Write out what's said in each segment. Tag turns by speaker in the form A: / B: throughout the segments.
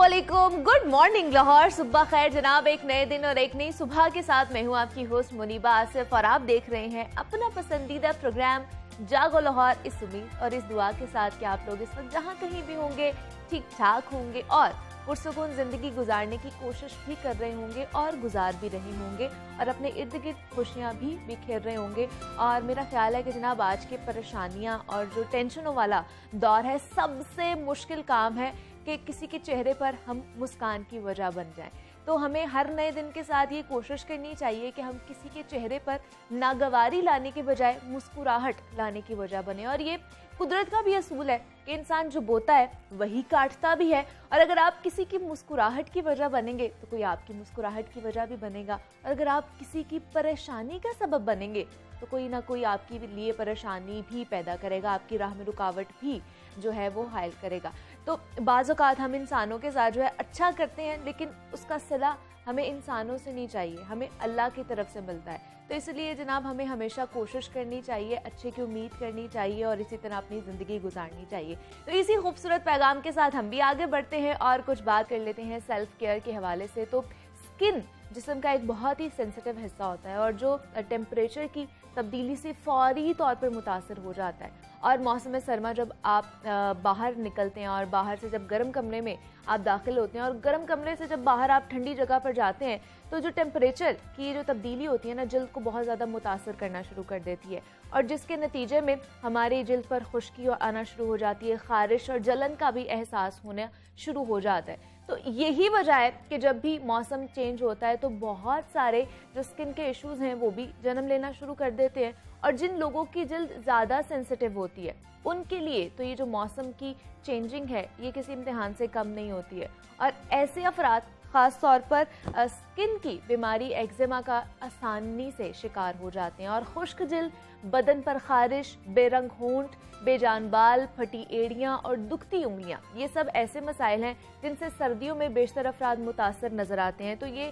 A: अस्सलामुअलैकुम, good morning Lahore, सुबह खैर जनाब। एक नए दिन और एक नई सुबह के साथ मैं हूँ आपकी होस्ट मुनीबा आसिफ और आप देख रहे हैं अपना पसंदीदा प्रोग्राम जागो लाहौर, इस उम्मीद और इस दुआ के साथ कि आप लोग इस वक्त जहाँ कहीं भी होंगे ठीक ठाक होंगे और पुरसुकून जिंदगी गुजारने की कोशिश भी कर रहे होंगे और गुजार भी रहे होंगे और अपने इर्द गिर्द खुशियाँ भी बिखेर रहे होंगे। और मेरा ख्याल है कि जनाब आज के परेशानियाँ और जो टेंशनों वाला दौर है, सबसे मुश्किल काम है कि किसी के चेहरे पर हम मुस्कान की वजह बन जाएं। तो हमें हर नए दिन के साथ ये कोशिश करनी चाहिए कि हम किसी के चेहरे पर नागवारी लाने के बजाय मुस्कुराहट लाने की वजह बने। और ये कुदरत का भी असूल है कि इंसान जो बोता है वही काटता भी है। और अगर आप किसी की मुस्कुराहट की वजह बनेंगे तो कोई आपकी मुस्कुराहट की वजह भी बनेगा, और अगर आप किसी की परेशानी का सबब बनेंगे तो कोई ना कोई आपके लिए परेशानी भी पैदा करेगा, आपकी राह में रुकावट भी जो है वो हायल करेगा। तो बाज़ औक़ात हम इंसानों के साथ जो है अच्छा करते हैं, लेकिन उसका सिला हमें इंसानों से नहीं चाहिए, हमें अल्लाह की तरफ से मिलता है। तो इसलिए जनाब हमें हमेशा कोशिश करनी चाहिए, अच्छे की उम्मीद करनी चाहिए और इसी तरह अपनी ज़िंदगी गुजारनी चाहिए। तो इसी खूबसूरत पैगाम के साथ हम भी आगे बढ़ते हैं और कुछ बात कर लेते हैं सेल्फ केयर के हवाले से। तो स्किन जिस्म का एक बहुत ही सेंसिटिव हिस्सा होता है और जो टेम्परेचर की तब्दीली से फौरी तौर पर मुतासर हो जाता है। और मौसम सरमा जब आप बाहर निकलते हैं और बाहर से जब गर्म कमरे में आप दाखिल होते हैं और गर्म कमरे से जब बाहर आप ठंडी जगह पर जाते हैं तो जो टेम्परेचर की जो तब्दीली होती है ना, जल्द को बहुत ज़्यादा मुतासर करना शुरू कर देती है और जिसके नतीजे में हमारी जल्द पर खुश्की आना शुरू हो जाती है, ख़ारिश और जलन का भी एहसास होना शुरू हो जाता है। तो यही वजह है कि जब भी मौसम चेंज होता है तो बहुत सारे जो स्किन के इश्यूज़ हैं वो भी जन्म लेना शुरू कर देते हैं। और जिन लोगों की जल्द ज़्यादा सेंसिटिव होती है उनके लिए तो ये जो मौसम की चेंजिंग है ये किसी इम्तिहान से कम नहीं होती है। और ऐसे अफराद ख़ास तौर पर स्किन की बीमारी एक्जिमा का आसानी से शिकार हो जाते हैं और खुश्क जल्द, बदन पर खारिश, बेरंग होंठ, बेजान बाल, फटी एड़ियाँ और दुखती उंगलियाँ, ये सब ऐसे मसाइल हैं जिनसे सर्दियों में बेशतर अफराद मुतासर नज़र आते हैं। तो ये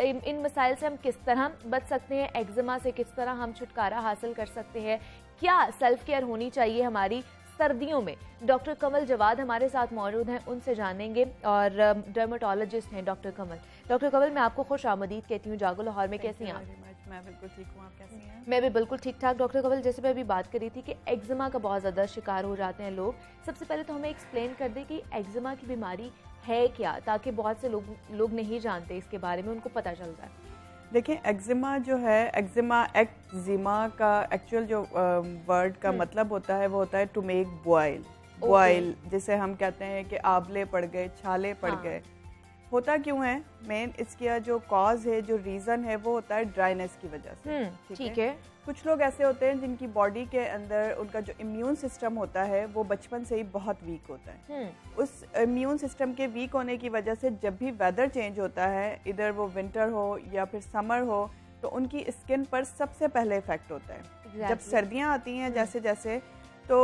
A: इन मसाइल से हम किस तरह बच सकते हैं, एक्जिमा से किस तरह हम छुटकारा हासिल कर सकते हैं, क्या सेल्फ केयर होनी चाहिए हमारी सर्दियों में, डॉक्टर कमल जवाद हमारे साथ मौजूद हैं, उनसे जानेंगे। और डर्मेटोलॉजिस्ट हैं डॉक्टर कमल। डॉक्टर कमल, मैं आपको खुश आमदीद कहती हूँ जागो लाहौर में। कैसी हैं आप?
B: मैं बिल्कुल ठीक हूँ, आप कैसी हैं?
A: मैं भी बिल्कुल ठीक ठाक। डॉक्टर कमल, जैसे मैं अभी बात कर रही थी कि एक्जिमा का बहुत ज़्यादा शिकार हो जाते हैं लोग, सबसे पहले तो हमें एक्सप्लेन कर दें कि एक्जिमा की बीमारी है क्या, ताकि बहुत से लोग नहीं जानते इसके बारे में, उनको पता चल जाए।
B: देखिए, एक्जिमा जो है, एक्जिमा का एक्चुअल जो वर्ड का मतलब होता है वो होता है टू मेक बॉयल, जिसे हम कहते हैं कि आंवले पड़ गए, छाले पड़ गए। होता क्यों है? मेन इसका जो कॉज है, जो रीज़न है, वो होता है ड्राइनेस की वजह से। ठीक है। कुछ लोग ऐसे होते हैं जिनकी बॉडी के अंदर उनका जो इम्यून सिस्टम होता है वो बचपन से ही बहुत वीक होता है। उस इम्यून सिस्टम के वीक होने की वजह से जब भी वेदर चेंज होता है, इधर वो विंटर हो या फिर समर हो, तो उनकी स्किन पर सबसे पहले इफेक्ट होता है। जब सर्दियाँ आती हैं जैसे जैसे, तो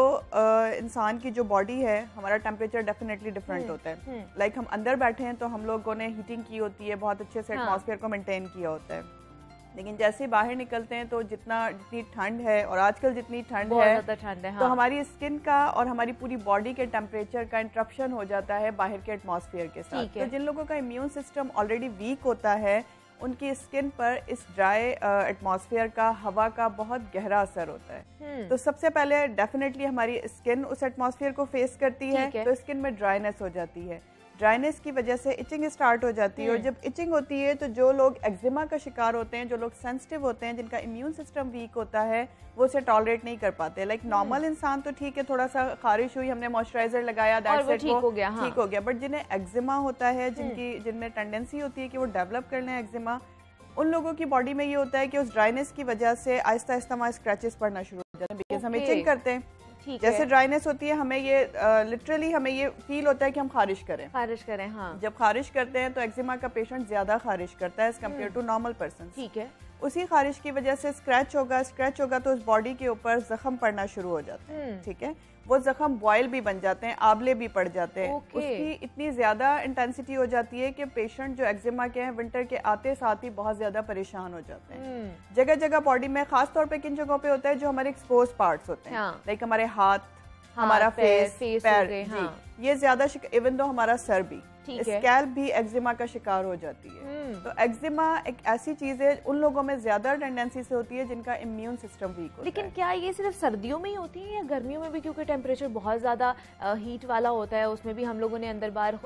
B: इंसान की जो बॉडी है, हमारा टेम्परेचर डेफिनेटली डिफरेंट होता है। लाइक हम अंदर बैठे हैं तो हम लोगों ने हीटिंग की होती है, बहुत अच्छे से एटमॉस्फेयर को मेंटेन किया होता है, लेकिन जैसे ही बाहर निकलते हैं तो जितनी ठंड है, और आजकल जितनी ठंड है, तो हमारी स्किन का और हमारी पूरी बॉडी के टेम्परेचर का इंटरप्शन हो जाता है बाहर के एटमॉस्फेयर के साथ। तो जिन लोगों का इम्यून सिस्टम ऑलरेडी वीक होता है उनकी स्किन पर इस ड्राई एटमॉस्फेयर का, हवा का बहुत गहरा असर होता है। तो सबसे पहले डेफिनेटली हमारी स्किन उस एटमॉस्फेयर को फेस करती है, तो स्किन में ड्राइनेस हो जाती है। ड्राइनेस की वजह से इचिंग स्टार्ट हो जाती है, और जब इचिंग होती है तो जो लोग एक्जिमा का शिकार होते हैं, जो लोग सेंसिटिव होते हैं, जिनका इम्यून सिस्टम वीक होता है, वो उसे टॉलरेट नहीं कर पाते। लाइक नॉर्मल इंसान तो ठीक है, थोड़ा सा खारिश हुई, हमने मॉइस्चराइजर लगाया, ठीक हो गया। बट जिन्हें एक्जिमा होता है, जिनमें टेंडेंसी होती है कि वो डेवलप कर लें एक्जिमा, उन लोगों की बॉडी में ये होता है कि उस ड्राइनेस की वजह से आहिस्ता आहिस्ता हमारे स्क्रैचेस पड़ना शुरू हो जाते हैं, बिकॉज हम इचिंग करते हैं। जैसे ड्राइनेस होती है, हमें ये लिटरली हमें ये फील होता है कि हम खारिश करें। हाँ। जब खारिश करते हैं तो एक्जिमा का पेशेंट ज्यादा खारिश करता है as compared to normal person. ठीक है। उसी खारिश की वजह से स्क्रैच होगा तो उस बॉडी के ऊपर जख्म पड़ना शुरू हो जाते हैं। ठीक है। वो जख्म बॉयल भी बन जाते हैं, आंवले भी पड़ जाते हैं। उसकी इतनी ज्यादा इंटेंसिटी हो जाती है कि पेशेंट जो एक्जिमा के हैं विंटर के आते साथ ही बहुत ज्यादा परेशान हो जाते हैं। जगह जगह बॉडी में, खास तौर पे किन जगहों पे होता है, जो हमारे एक्सपोज पार्ट्स होते हैं, लाइक हमारे हाथ, हमारा फेस, पैर, ये ज्यादा, इवन दो हमारा सर भी। स्कैल्प भी एक्जिमा का शिकार हो जाती है। तो एक्जिमा एक ऐसी चीज है उन लोगों में ज्यादा टेंडेंसी से होती है जिनका इम्यून सिस्टम वीक होता है।
A: लेकिन क्या ये सिर्फ सर्दियों में ही होती है या गर्मियों में भी, क्योंकि टेम्परेचर बहुत ज्यादा हीट वाला होता है, उसमें भी हम लोगों ने अंदर बाहर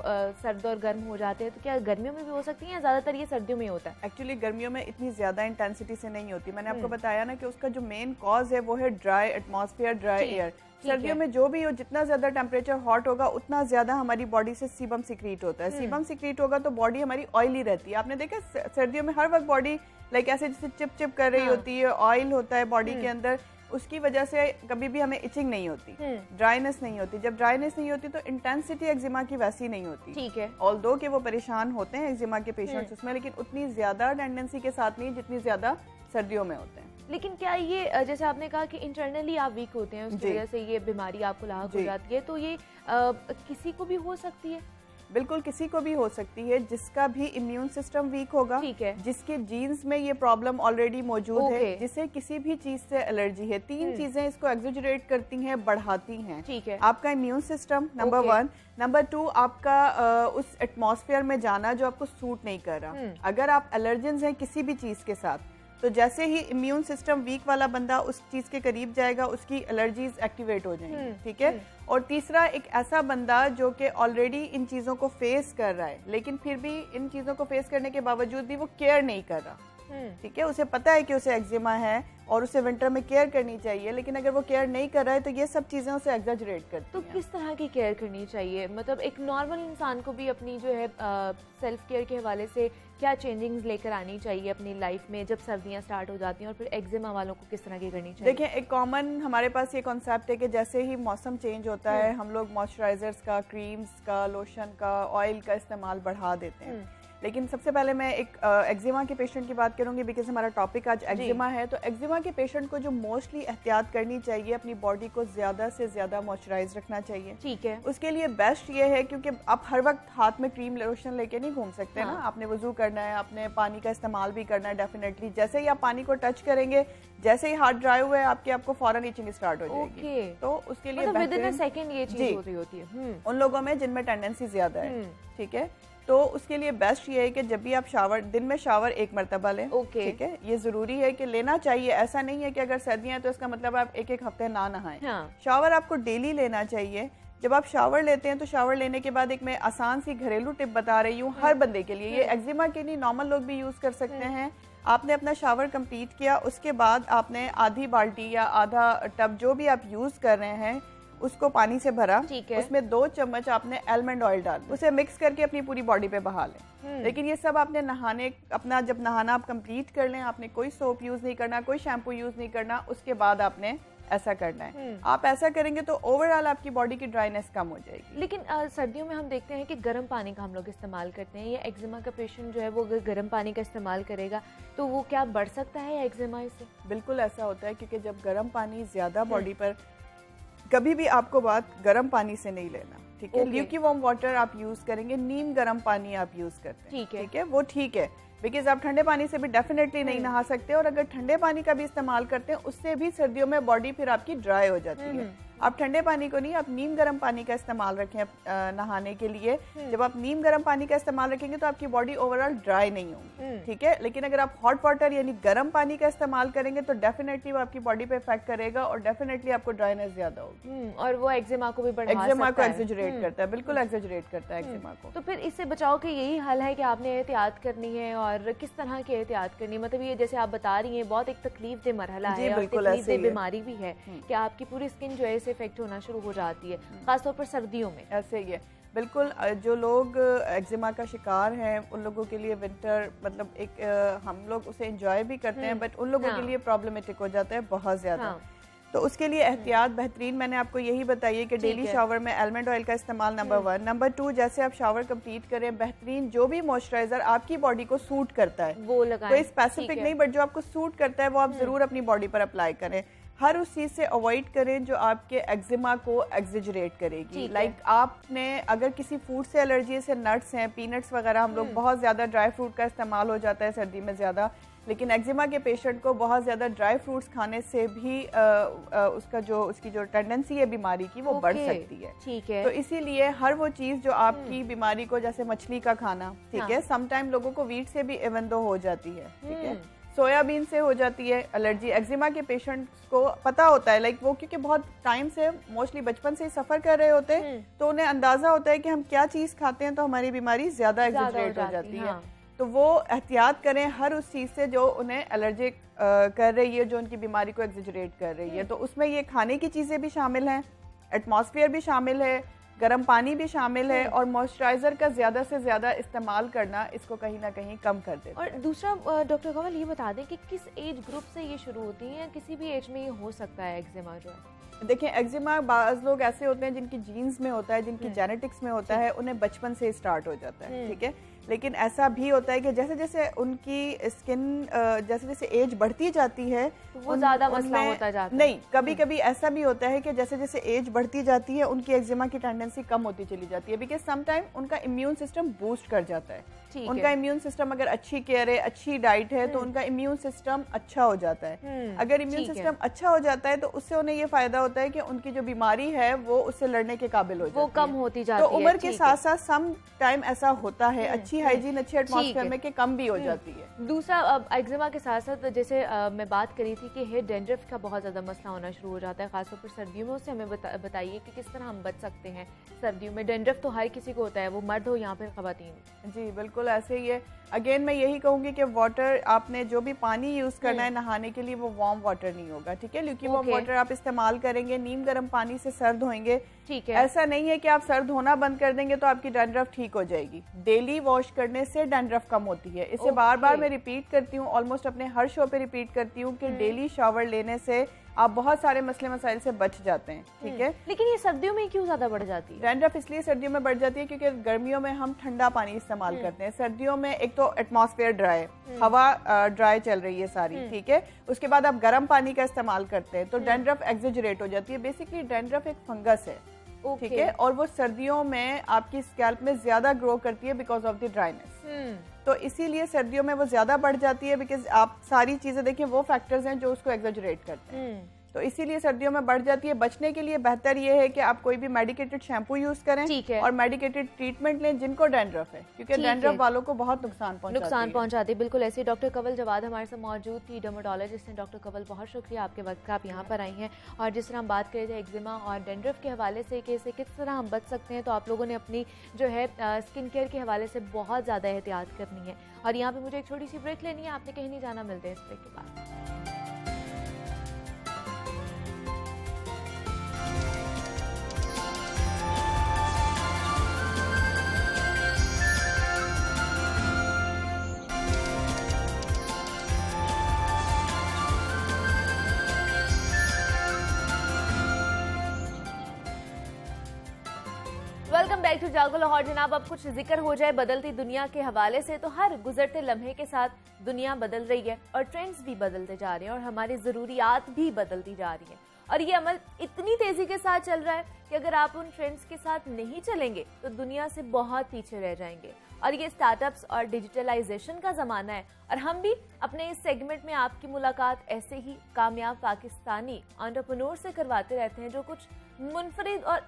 A: सर्द और गर्म हो जाते हैं, तो क्या गर्मियों में भी हो सकती है या ज्यादातर ये सर्दियों में ही होता है?
B: एक्चुअली गर्मियों में इतनी ज्यादा इंटेंसिटी से नहीं होती। मैंने आपको बताया ना कि उसका जो मेन कॉज है वो है ड्राई एटमॉस्फेयर, ड्राई एयर। सर्दियों में जो भी हो, जितना ज्यादा टेम्परेचर हॉट होगा उतना ज्यादा हमारी बॉडी से सीबम सिक्रीट होता है। सीबम सिक्रीट होगा तो बॉडी हमारी ऑयली रहती है। आपने देखा सर्दियों में हर वक्त बॉडी लाइक ऐसे जैसे चिप चिप कर रही होती है, ऑयल होता है बॉडी के अंदर, उसकी वजह से कभी भी हमें इचिंग नहीं होती, ड्राइनेस नहीं होती। जब ड्राइनेस नहीं होती तो इंटेंसिटी एक्जिमा की वैसी नहीं होती।
A: ठीक है,
B: ऑल्दो कि वो परेशान होते हैं एक्जिमा के पेशेंट्स उसमें, लेकिन उतनी ज्यादा टेंडेंसी के साथ नहीं जितनी ज्यादा सर्दियों में होते हैं।
A: लेकिन क्या ये जैसे आपने कहा कि इंटरनली आप वीक होते हैं, उसकी वजह से ये बीमारी आपको लाक हो जाती है, तो ये किसी को भी हो सकती है?
B: बिल्कुल किसी को भी हो सकती है जिसका भी इम्यून सिस्टम वीक होगा,
A: ठीक है,
B: जिसके जीन्स में ये प्रॉब्लम ऑलरेडी मौजूद है, जिसे किसी भी चीज से एलर्जी है। 3 चीजें इसको एग्जैजरेट करती हैं, बढ़ाती हैं।
A: ठीक है,
B: आपका इम्यून सिस्टम नंबर 1, नंबर 2 आपका उस एटमॉस्फेयर में जाना जो आपको सूट नहीं कर रहा। अगर आप एलर्जेंस हैं किसी भी चीज के साथ, तो जैसे ही इम्यून सिस्टम वीक वाला बंदा उस चीज के करीब जाएगा उसकी एलर्जीज एक्टिवेट हो जाएंगी। ठीक है, और तीसरा एक ऐसा बंदा जो कि ऑलरेडी इन चीजों को फेस कर रहा है लेकिन फिर भी इन चीजों को फेस करने के बावजूद भी वो केयर नहीं कर रहा। ठीक है, उसे पता है कि उसे एक्जिमा है और उसे विंटर में केयर करनी चाहिए, लेकिन अगर वो केयर नहीं कर रहा है तो ये सब चीजें उसे एग्जैजरेट करती
A: हैं। तो किस तरह की केयर करनी चाहिए? मतलब एक नॉर्मल इंसान को भी अपनी जो है सेल्फ केयर के हवाले से क्या चेंजिंग्स लेकर आनी चाहिए अपनी लाइफ में जब सर्दियां स्टार्ट हो जाती हैं, और फिर एक्जिमा वालों को किस तरह की करनी चाहिए?
B: देखिए, एक कॉमन हमारे पास ये कॉन्सेप्ट है कि जैसे ही मौसम चेंज होता है हम लोग मॉइस्चराइजर्स का, क्रीम्स का, लोशन का, ऑयल का इस्तेमाल बढ़ा देते हैं। लेकिन सबसे पहले मैं एक एक्जिमा के पेशेंट की बात करूंगी बिकॉज हमारा टॉपिक आज एक्जिमा है। तो एक्जिमा के पेशेंट को जो मोस्टली एहतियात करनी चाहिए, अपनी बॉडी को ज्यादा से ज्यादा मॉइस्चराइज रखना चाहिए।
A: ठीक है,
B: उसके लिए बेस्ट ये है, क्योंकि आप हर वक्त हाथ में क्रीम लोशन लेके नहीं घूम सकते ना। आपने वजू करना है, आपने पानी का इस्तेमाल भी करना है डेफिनेटली। जैसे ही आप पानी को टच करेंगे, जैसे ही हाथ ड्राई हुआ है आपको फौरन इचिंग स्टार्ट हो जाएगी। तो उसके लिए
A: विदिन अ सेकंड ये चीज हो रही होती है
B: उन लोगों में जिनमें टेंडेंसी ज्यादा है। ठीक है, तो उसके लिए बेस्ट ये है कि जब भी आप शावर, दिन में शावर 1 मरतबा लें। ठीक है, ये जरूरी है कि लेना चाहिए। ऐसा नहीं है कि अगर सर्दियां हैं तो इसका मतलब आप 1-1 हफ्ते ना नहाएं। शावर आपको डेली लेना चाहिए। जब आप शावर लेते हैं तो शावर लेने के बाद एक मैं आसान सी घरेलू टिप बता रही हूँ हर बंदे के लिए, ये एक्जिमा के नहीं नॉर्मल लोग भी यूज कर सकते हैं। आपने अपना शावर कंप्लीट किया, उसके बाद आपने आधी बाल्टी या आधा टब जो भी आप यूज कर रहे हैं उसको पानी से भरा, उसमें 2 चम्मच आपने आलमंड ऑयल डाल, उसे मिक्स करके अपनी पूरी बॉडी पे बहा लें। लेकिन ये सब आपने नहाने, अपना जब नहाना आप कंप्लीट कर लें, आपने कोई सोप यूज नहीं करना, कोई शैम्पू यूज नहीं करना, उसके बाद आपने ऐसा करना है। आप ऐसा करेंगे तो ओवरऑल आपकी बॉडी की ड्राइनेस कम हो जाएगी।
A: लेकिन सर्दियों में हम देखते हैं कि गर्म पानी का हम लोग इस्तेमाल करते हैं। ये एक्जिमा का पेशेंट जो है वो अगर गर्म पानी का इस्तेमाल करेगा तो वो क्या बढ़ सकता है एक्जिमा इससे?
B: बिल्कुल ऐसा होता है, क्योंकि जब गर्म पानी ज्यादा बॉडी पर, कभी भी आपको बात गर्म पानी से नहीं लेना। ठीक है, ल्यूकी वार्म वाटर आप यूज करेंगे, नीम गर्म पानी आप यूज करते हैं। ठीक है, वो ठीक है, बिकॉज आप ठंडे पानी से भी डेफिनेटली नहीं नहा सकते, और अगर ठंडे पानी का भी इस्तेमाल करते हैं उससे भी सर्दियों में बॉडी फिर आपकी ड्राई हो जाती है। आप ठंडे पानी को नहीं, आप नीम गर्म पानी का इस्तेमाल रखें नहाने के लिए। जब आप नीम गर्म पानी का इस्तेमाल रखेंगे तो आपकी बॉडी ओवरऑल ड्राई नहीं होगी। ठीक है, लेकिन अगर आप हॉट वाटर यानी गर्म पानी का इस्तेमाल करेंगे तो डेफिनेटली वो आपकी बॉडी पे इफेक्ट करेगा और डेफिनेटली आपको ड्राइनेस ज्यादा होगी, और
A: वो एक्जिमा को भी बढ़ा सकता है।
B: एक्जिमा को एक्सैजरेट करता है, बिल्कुल एक्सैजरेट करता है एक्जिमा को।
A: तो फिर इससे बचाव के यही हल है कि आपने एहतियात करनी है, और किस तरह की एहतियात करनी है? मतलब ये जैसे आप बता रही हैं बहुत एक तकलीफ दे मरहला है और तकलीफ दे बीमारी भी है कि आपकी पूरी स्किन जो है इसे इफेक्ट होना शुरू हो जाती है, खासतौर पर सर्दियों में।
B: ऐसे ही है, बिल्कुल। जो लोग एक्जिमा का शिकार हैं उन लोगों के लिए विंटर मतलब एक हम लोग उसे एंजॉय भी करते हैं, बट उन लोगों के लिए प्रॉब्लमेटिक हो जाता है बहुत ज्यादा। तो उसके लिए एहतियात बेहतरीन मैंने आपको यही बताई है कि डेली शावर में आलमंड ऑयल का इस्तेमाल नंबर 1। नंबर 2, जैसे आप शावर कंप्लीट करें, बेहतरीन जो भी मॉइस्चराइजर आपकी बॉडी को सूट करता है
A: वो लगाएं।
B: कोई स्पेसिफिक नहीं, बट जो आपको सूट करता है वो आप जरूर अपनी बॉडी पर अप्लाई करें। हर उस चीज़ से अवॉइड करें जो आपके एक्जिमा को एग्जिजरेट करेगी। लाइक आपने अगर किसी फूड से एलर्जी है, जैसे नट्स हैं, पीनट्स वगैरह, हम लोग बहुत ज़्यादा ड्राई फ्रूट का इस्तेमाल हो जाता है सर्दी में ज़्यादा, लेकिन एक्जिमा के पेशेंट को बहुत ज़्यादा ड्राई फ्रूट्स खाने से भी उसकी जो टेंडेंसी है बीमारी की वो बढ़ सकती है।
A: ठीक है।
B: तो इसीलिए हर वो चीज़ जो आपकी बीमारी को, जैसे मछली का खाना, ठीक है, समटाइम लोगों को वीट से भी इवन दो हो जाती है, ठीक है, सोयाबीन से हो जाती है एलर्जी। एक्जिमा के पेशेंट्स को पता होता है, लाइक वो क्योंकि बहुत टाइम से, मोस्टली बचपन से ही सफ़र कर रहे होते हैं, तो उन्हें अंदाज़ा होता है कि हम क्या चीज़ खाते हैं तो हमारी बीमारी ज़्यादा एग्जिजरेट हो जाती है। तो वो एहतियात करें हर उस चीज़ से जो उन्हें एलर्जिक कर रही है, जो उनकी बीमारी को एग्जिजरेट कर रही है। तो उसमें ये खाने की चीज़ें भी शामिल हैं, एटमॉस्फेयर भी शामिल है, गर्म पानी भी शामिल है, और मॉइस्चराइजर का ज़्यादा से ज़्यादा इस्तेमाल करना इसको कहीं ना कहीं कम कर देता है।
A: और दूसरा डॉक्टर कमल ये बता दें कि किस एज ग्रुप से ये शुरू होती है, या किसी भी एज में ये हो सकता है एक्जिमा जो है?
B: देखिए, एक्जिमा बाज़ लोग ऐसे होते हैं जिनकी जीन्स में होता है, जिनकी जेनेटिक्स में होता है, उन्हें बचपन से स्टार्ट हो जाता है, ठीक है। लेकिन ऐसा भी होता है कि जैसे जैसे उनकी स्किन जैसे जैसे एज बढ़ती जाती है
A: वो ज़्यादा मसला होता जाता है।
B: नहीं, कभी कभी ऐसा भी होता है कि जैसे जैसे एज बढ़ती जाती है उनकी एक्जिमा की टेंडेंसी कम होती चली जाती है, बिकॉज समटाइम उनका इम्यून सिस्टम बूस्ट कर जाता है। उनका इम्यून सिस्टम अगर अच्छी केयर है, अच्छी डाइट है, तो उनका इम्यून सिस्टम अच्छा हो जाता है। अगर इम्यून सिस्टम अच्छा हो जाता है तो उससे उन्हें ये फायदा होता है कि उनकी जो बीमारी है वो उससे लड़ने के काबिल हो जाती है, वो
A: कम होती जाती है।
B: तो उम्र के साथ साथ सम टाइम ऐसा होता है, अच्छी हाइजीन, अच्छे एटमॉस्फेयर में, कि कम भी हो जाती है।
A: दूसरा, एक्जिमा के साथ साथ जैसे मैं बात करी थी कि हेयर डैंड्रफ का बहुत ज्यादा मसला होना शुरू हो जाता है, खासतौर पर सर्दियों में। उससे हमें बताइए कि किस तरह हम बच सकते हैं सर्दियों में। डैंड्रफ तो हर किसी को होता है, वो मर्द हो या फिर खवातीन।
B: जी बिल्कुल ऐसे ही है। अगेन मैं यही कहूंगी कि वाटर, आपने जो भी पानी यूज करना है नहाने के लिए, वो वार्म वाटर नहीं होगा, ठीक है। क्योंकि वार्म वाटर आप इस्तेमाल करेंगे, नीम गर्म पानी से सर धोएंगे,
A: ठीक है।
B: ऐसा नहीं है कि आप सर धोना बंद कर देंगे तो आपकी डैंड्रफ ठीक हो जाएगी। डेली वॉश करने से डैंड्रफ कम होती है। इसे बार बार मैं रिपीट करती हूँ, ऑलमोस्ट अपने हर शो पे रिपीट करती हूँ कि डेली शावर लेने से आप बहुत सारे मसले मसाइल से बच जाते हैं, ठीक है।
A: लेकिन ये सर्दियों में क्यों ज्यादा बढ़ जाती है?
B: डैंड्रफ इसलिए सर्दियों में बढ़ जाती है क्योंकि गर्मियों में हम ठंडा पानी इस्तेमाल करते हैं, सर्दियों में एक तो एटमॉस्फेयर ड्राई, हवा ड्राई चल रही है सारी, ठीक है। उसके बाद आप गर्म पानी का इस्तेमाल करते हैं तो डैंड्रफ एग्जिजरेट हो जाती है। बेसिकली डैंड्रफ एक फंगस है, ठीक है, और वो सर्दियों में आपकी स्कैल्प में ज्यादा ग्रो करती है बिकॉज ऑफ द ड्राइनेस। तो इसीलिए सर्दियों में वो ज्यादा बढ़ जाती है, बिकॉज आप सारी चीजें देखिए, वो फैक्टर्स हैं जो उसको एग्जैजरेट करते हैं, तो इसीलिए सर्दियों में बढ़ जाती है। बचने के लिए बेहतर ये है कि आप कोई भी मेडिकेटेड शैम्पू यूज करें और मेडिकेटेड ट्रीटमेंट लें जिनको डैंड्रफ है, क्योंकि डैंड्रफ वालों को बहुत नुकसान
A: पहुंचाती है। बिल्कुल ऐसे डॉक्टर कंवल जवाद हमारे साथ मौजूद थी, डर्मेटोलॉजिस्ट हैं। डॉक्टर कंवल, बहुत शुक्रिया आपके वक्त का, आप यहाँ पर आई हैं। और जिस तरह हम बात कर रहे थे एक्जिमा और डैंड्रफ के हवाले से कि इसे किस तरह हम बच सकते हैं, तो आप लोगों ने अपनी जो है स्किन केयर के हवाले से बहुत ज़्यादा एहतियात करनी है। और यहाँ पे मुझे एक छोटी सी ब्रेक लेनी है, आपने कहीं नहीं जाना, मिलते हैं इस ब्रेक के बाद। वेलकम बैक टू जागो लाहौर। जनाब, अब कुछ जिक्र हो जाए बदलती दुनिया के हवाले से, तो हर गुजरते लम्हे के साथ दुनिया बदल रही है और ट्रेंड्स भी बदलते जा रहे हैं और हमारी ज़रूरियात भी बदलती जा रही हैं। और ये अमल इतनी तेज़ी के साथ चल रहा है कि अगर आप उन ट्रेंड्स के साथ नहीं चलेंगे तो दुनिया से बहुत पीछे रह जाएंगे। और ये स्टार्टअप्स और डिजिटलाइजेशन का ज़माना है और हम भी अपने इस सेगमेंट में आपकी मुलाकात ऐसे ही कामयाब पाकिस्तानी एंटरप्रेन्योर से करवाते रहते हैं जो कुछ मुनफरिद और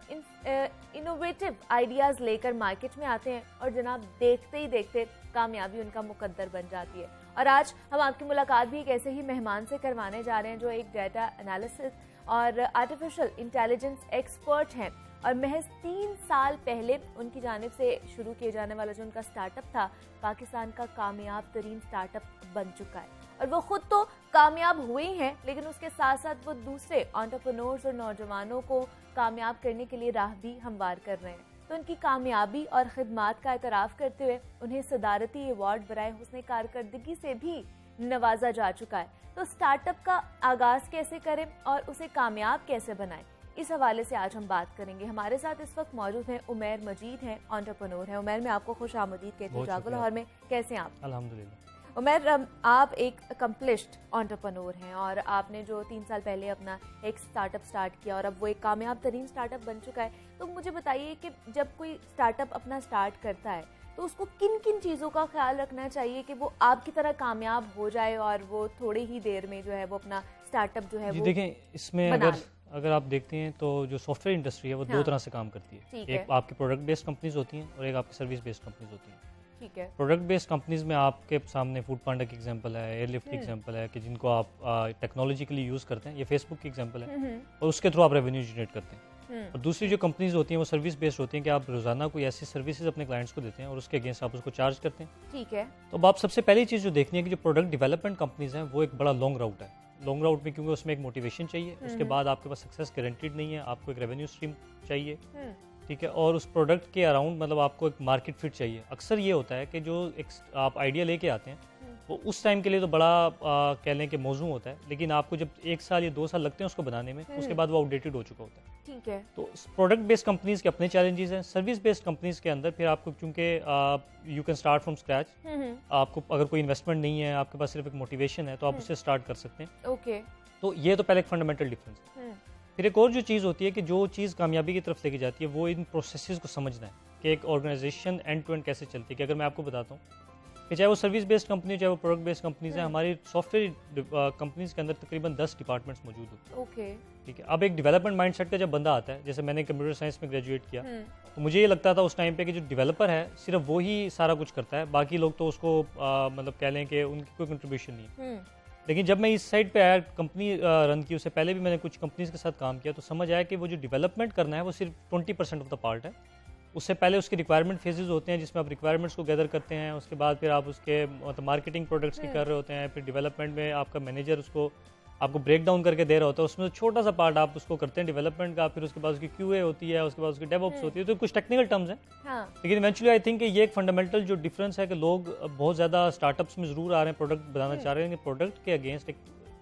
A: इनोवेटिव आइडियाज़ लेकर मार्केट में आते हैं और जनाब देखते ही देखते कामयाबी उनका मुकद्दर बन जाती है। और आज हम आपकी मुलाकात भी एक ऐसे ही मेहमान से करवाने जा रहे हैं जो एक डाटा एनालिसिस और आर्टिफिशियल इंटेलिजेंस एक्सपर्ट हैं और महज 3 साल पहले उनकी जानिब से शुरू किए जाने वाला जो उनका स्टार्टअप था पाकिस्तान का कामयाब तरीन स्टार्टअप बन चुका है। और वो खुद तो कामयाब हुए ही हैं, लेकिन उसके साथ साथ वो दूसरे एंटरप्रेन्योर्स और नौजवानों को कामयाब करने के लिए राह भी हमवार कर रहे हैं। तो उनकी कामयाबी और खिदमात का एतराफ़ करते हुए उन्हें सदारती अवार्ड बराए हुस्न कारकर्दगी से भी नवाजा जा चुका है। तो स्टार्टअप का आगाज़ कैसे करें और उसे कामयाब कैसे बनाएं, इस हवाले से आज हम बात करेंगे। हमारे साथ इस वक्त मौजूद हैं उमैर मजीद हैं, एंटरप्रेन्योर हैं। उमैर, मैं आपको खुश आमदीद कहती हूँ जागो लाहौर में। कैसे हैं आप?
C: अल्हम्दुलिल्लाह।
A: उमर, आप एक अकम्पलिश्ड एंटरप्रेन्योर हैं और आपने जो 3 साल पहले अपना एक स्टार्टअप स्टार्ट किया और अब वो एक कामयाब तरीन स्टार्टअप बन चुका है, तो मुझे बताइए कि जब कोई स्टार्टअप अपना स्टार्ट करता है तो उसको किन किन चीज़ों का ख्याल रखना चाहिए कि वो आपकी तरह कामयाब हो जाए और वो थोड़ी ही देर में जो है वो अपना स्टार्टअप जो है वो
C: देखें, इसमें अगर आप देखते हैं तो जो सॉफ्टवेयर इंडस्ट्री है वो दो तरह से काम करती है। एक आपकी प्रोडक्ट बेस्ड कंपनीज होती हैं और एक आपकी सर्विस बेस्ड कंपनीज होती हैं।
A: ठीक है।
C: प्रोडक्ट बेस्ड कंपनीज में आपके सामने फूड पांडा की एग्जांपल है, एयरलिफ्ट की एग्जांपल है कि जिनको आप टेक्नोलॉजिकली यूज़ करते हैं, ये फेसबुक की एग्जांपल है और उसके थ्रू आप रेवेन्यू जनरेट करते हैं। और दूसरी जो कंपनीज होती हैं वो सर्विस बेस्ड होती हैं कि आप रोजाना कोई ऐसी सर्विसेज अपने क्लाइंट्स को देते हैं और उसके अगेंस्ट आप उसको चार्ज करते हैं।
A: ठीक है।
C: तो अब आप सबसे पहली चीज़ जो देखनी है कि जो प्रोडक्ट डेवलपमेंट कंपनीज हैं वो एक बड़ा लॉन्ग राउट है। लॉन्ग राउट में क्योंकि उसमें एक मोटिवेशन चाहिए, उसके बाद आपके पास सक्सेस गारंटीड नहीं है, आपको एक रेवेन्यू स्ट्रीम चाहिए, ठीक है, और उस प्रोडक्ट के अराउंड मतलब आपको एक मार्केट फिट चाहिए। अक्सर ये होता है कि जो एक आप आइडिया लेके आते हैं वो उस टाइम के लिए तो बड़ा कह लें कि मौजू होता है, लेकिन आपको जब 1 साल या 2 साल लगते हैं उसको बनाने में, उसके बाद वो आउटडेटेड हो चुका होता है।
A: ठीक है।
C: तो प्रोडक्ट बेस्ड कंपनीज के अपने चैलेंजेस हैं। सर्विस बेस्ड कंपनीज के अंदर फिर आपको चूंकि you can start from scratch, आपको अगर कोई इन्वेस्टमेंट नहीं है, आपके पास सिर्फ एक मोटिवेशन है, तो आप उससे स्टार्ट कर सकते हैं।
A: ओके।
C: तो ये तो पहले एक फंडामेंटल डिफरेंस है। फिर एक और जो चीज़ होती है कि जो चीज़ कामयाबी की तरफ लेके जाती है वो इन प्रोसेसेस को समझना है कि एक ऑर्गेनाइजेशन एंड टू एंड कैसे चलती है। कि अगर मैं आपको बताता हूँ कि चाहे वो सर्विस बेस्ड कंपनी हो चाहे वो प्रोडक्ट बेस्ड कंपनीज हैं, हमारी सॉफ्टवेयर कंपनीज के अंदर तकरीबन 10 डिपार्टमेंट्स मौजूद होते हैं।
A: ओके।
C: ठीक है। अब एक डेवलपमेंट माइंडसेट का जब बंदा आता है, जैसे मैंने कंप्यूटर साइंस में ग्रेजुएट किया, तो मुझे ये लगता था उस टाइम पे कि जो डेवलपर है सिर्फ वो ही सारा कुछ करता है, बाकी लोग तो उसको मतलब कह लें कि उनकी कोई कंट्रीब्यूशन नहीं है। लेकिन जब मैं इस साइड पे आया, कंपनी रन की, उससे पहले भी मैंने कुछ कंपनीज के साथ काम किया, तो समझ आया कि वो जो डेवलपमेंट करना है वो सिर्फ 20% ऑफ द पार्ट है। उससे पहले उसके रिक्वायरमेंट फेजेस होते हैं जिसमें आप रिक्वायरमेंट्स को गैदर करते हैं, उसके बाद फिर आप उसके मतलब मार्केटिंग प्रोडक्ट्स की कर रहे होते हैं, फिर डेवलपमेंट में आपका मैनेजर उसको आपको ब्रेक डाउन करके दे रहा होता है, उसमें छोटा सा पार्ट आप उसको करते हैं डेवलपमेंट का, फिर उसके बाद उसकी क्यूए होती है, उसके बाद उसकी डेवऑप्स होती है, तो कुछ टेक्निकल टर्म्स हैं। हाँ। लेकिन इवेंचुअली आई थिंक ये एक फंडामेंटल जो डिफरेंस है कि लोग बहुत ज़्यादा स्टार्टअप्स में ज़रूर आ रहे हैं, प्रोडक्ट बनाना चाह रहे हैं, कि प्रोडक्ट के अगेंस्ट एक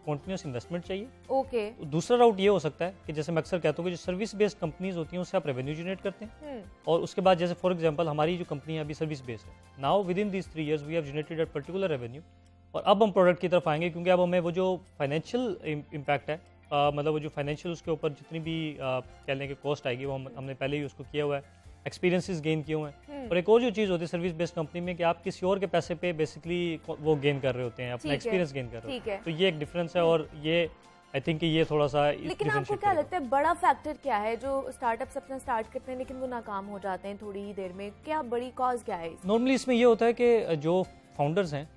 C: कॉन्टिन्यूस इन्वेस्टमेंट चाहिए। ओके। दूसरा राउट ये हो सकता है कि जैसे मैं अक्सर कहता हूँ कि जो सर्विस बेस्ड कंपनीज होती हैं उससे आप रेवेन्यू जनरेट करते हैं, और उसके बाद जैसे फॉर एग्जांपल हमारी जो कंपनी है अभी सर्विस बेस्ड है, now within these 3 years we have generated a particular revenue, और अब हम प्रोडक्ट की तरफ आएंगे क्योंकि अब हमें वो जो फाइनेंशियल इम्पैक्ट है, मतलब वो जो फाइनेंशियल उसके ऊपर जितनी भी कह लें कि कॉस्ट आएगी वो हमने पहले ही उसको किया हुआ है, एक्सपीरियंसेस गेन किए हुए हैं। और एक और जो चीज़ होती है सर्विस बेस्ड कंपनी में कि आप किसी और के पैसे पे बेसिकली वो गेन कर रहे होते हैं, अपना एक्सपीरियंस गेन कर रहे होते हैं, तो ये एक डिफरेंस है। और ये आई थिंक ये थोड़ा सा,
A: लेकिन आपको क्या लगता है बड़ा फैक्टर क्या है जो स्टार्टअप्स अपना स्टार्ट करते हैं लेकिन वो नाकाम हो जाते हैं थोड़ी ही देर में? क्या बड़ी कॉज क्या है?
C: नॉर्मली इसमें ये होता है कि जो फाउंडर्स हैं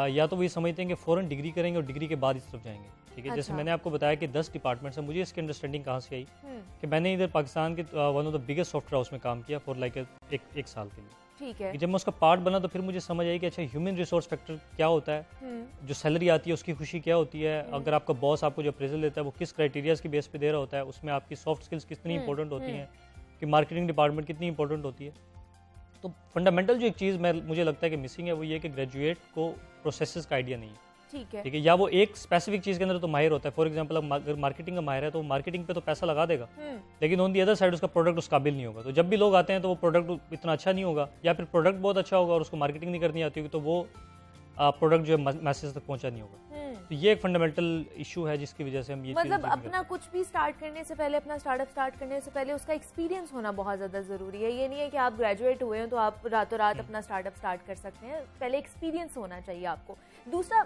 C: या तो वो समझते हैं कि फौरन डिग्री करेंगे और डिग्री के बाद इस तरफ जाएंगे। ठीक है। जैसे मैंने आपको बताया कि 10 डिपार्टमेंट्स हैं, मुझे इसकी अंडरस्टैंडिंग कहाँ से आई कि मैंने इधर पाकिस्तान के one of the biggest software house में काम किया फॉर लाइक एक साल के लिए।
A: ठीक है।
C: जब मैं उसका पार्ट बना तो फिर मुझे समझ आई कि अच्छा ह्यूमन रिसोर्स फैक्टर क्या होता है, जो सैलरी आती है उसकी खुशी क्या होती है, अगर आपका बॉस आपको जो अप्रेजल देता है वो किस क्राइटेरियाज की बेस पे दे रहा होता है, उसमें आपकी सॉफ्ट स्किल्स कितनी इंपॉर्टेंट होती हैं, कि मार्केटिंग डिपार्टमेंट कितनी इंपॉर्टेंट होती है। तो फंडामेंटल जो एक चीज़ मुझे लगता है कि मिसिंग है वो ये कि ग्रेजुएट को प्रोसेसेस का आइडिया नहीं है। ठीक है। या वो एक स्पेसिफिक चीज़ के अंदर तो माहिर होता है, फॉर एग्जांपल अगर मार्केटिंग का माहिर है तो मार्केटिंग पे तो पैसा लगा देगा, लेकिन ऑन दी अदर साइड उसका प्रोडक्ट उस काबिल नहीं होगा। तो जब भी लोग आते हैं तो वो प्रोडक्ट इतना अच्छा नहीं होगा, या फिर प्रोडक्ट बहुत अच्छा होगा और उसको मार्केटिंग नहीं करनी आती होगी, तो वो प्रोडक्ट जो है मैसेज तक पहुंचा नहीं होगा। तो ये एक फंडामेंटल इशू है जिसकी वजह से हम ये
A: मतलब अपना कुछ भी स्टार्ट करने से पहले, अपना स्टार्टअप स्टार्ट करने से पहले उसका एक्सपीरियंस होना बहुत ज़्यादा ज़रूरी है। ये नहीं है कि आप ग्रेजुएट हुए हैं तो आप रातों रात अपना स्टार्टअप स्टार्ट कर सकते हैं, पहले एक्सपीरियंस होना चाहिए आपको। दूसरा,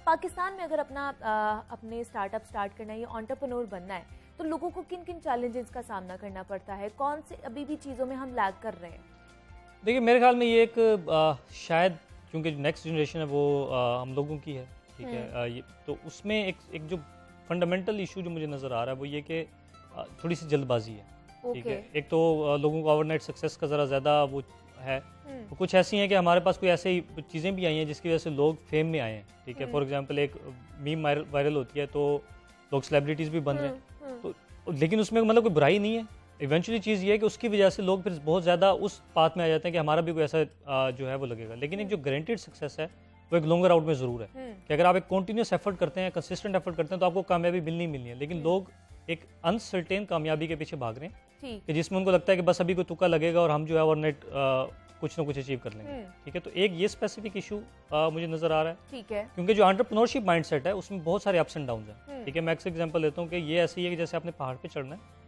A: पाकिस्तान में अगर अपने स्टार्टअप स्टार्ट करना है, ये एंटरप्रेन्योर बनना है, तो लोगों को किन किन चैलेंजेस का सामना करना पड़ता है? कौन से अभी भी चीज़ों में हम लैग कर रहे हैं?
C: देखिए मेरे ख्याल में ये एक शायद क्योंकि नेक्स्ट जनरेशन है वो हम लोगों की है, ठीक है, ये तो उसमें एक जो फंडामेंटल इशू जो मुझे नज़र आ रहा है वो ये कि थोड़ी सी जल्दबाजी है। ठीक है। एक तो लोगों को ओवरनाइट सक्सेस का ज़रा ज़्यादा वो है, तो कुछ ऐसी हैं कि हमारे पास कोई ऐसी चीज़ें भी आई हैं जिसकी वजह से लोग फेम में आए हैं। ठीक है। फॉर एग्जांपल एक मीम वायरल होती है तो लोग सेलिब्रिटीज़ भी बन रहे हैं, तो लेकिन उसमें मतलब कोई बुराई नहीं है। इवेंचुअली चीज़ ये है कि उसकी वजह से लोग फिर बहुत ज़्यादा उस पाथ में आ जाते हैं कि हमारा भी कोई ऐसा जो है वो लगेगा। लेकिन एक जो गारंटीड सक्सेस है वो एक लॉन्गर आउट में ज़रूर है कि अगर आप एक कॉन्टिन्यूस एफर्ट करते हैं, कंसिस्टेंट एफर्ट करते हैं, तो आपको कामयाबी मिलनी है। लेकिन लोग एक अनसर्टेन कामयाबी के पीछे भाग रहे हैं कि जिसमें उनको लगता है कि बस अभी कोई तुक्का लगेगा और हम जो है ओवरनाइट कुछ ना कुछ अचीव कर लेंगे। ठीक है, तो एक ये स्पेसिफिक इशू मुझे नजर आ रहा है।
A: ठीक है,
C: क्योंकि जो एंटरप्रेन्योरशिप माइंडसेट है उसमें बहुत सारे अप्स एंड डाउन हैं। ठीक है, मैं एक एग्जांपल देता हूँ कि ये ऐसी है कि जैसे आपने पहाड़ पे चढ़ना है,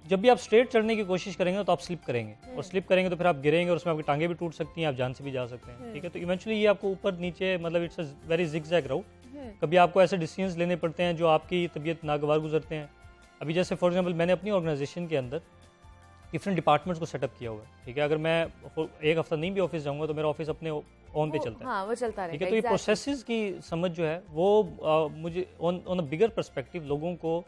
C: जब भी आप स्ट्रेट चढ़ने की कोशिश करेंगे तो आप स्लिप करेंगे, और स्लिप करेंगे तो फिर आप गिरेंगे और उसमें आपकी टांगे भी टूट सकती हैं, आप जान से भी जा सकते हैं। ठीक है, तो इवेंचुअली ये आपको ऊपर नीचे मतलब इट्स अ वेरी जिगजैग राउट। कभी आपको ऐसे डिसीजंस लेने पड़ते हैं जो आपकी तबीयत नागवार गुजरते हैं। अभी जैसे फॉर एग्जांपल मैंने अपनी ऑर्गेनाइजेशन के अंदर डिफरेंट डिपार्टमेंट्स को सेटअप किया हुआ है। ठीक है, अगर मैं एक हफ्ता नहीं भी ऑफिस जाऊंगा तो मेरा ऑफिस अपने ऑन पे चलता है।
A: हाँ, वो चलता रहेगा।
C: ठीक है, तो ये प्रोसेसेस की समझ जो है वो मुझे ऑन अ बिगर पर्सपेक्टिव लोगों को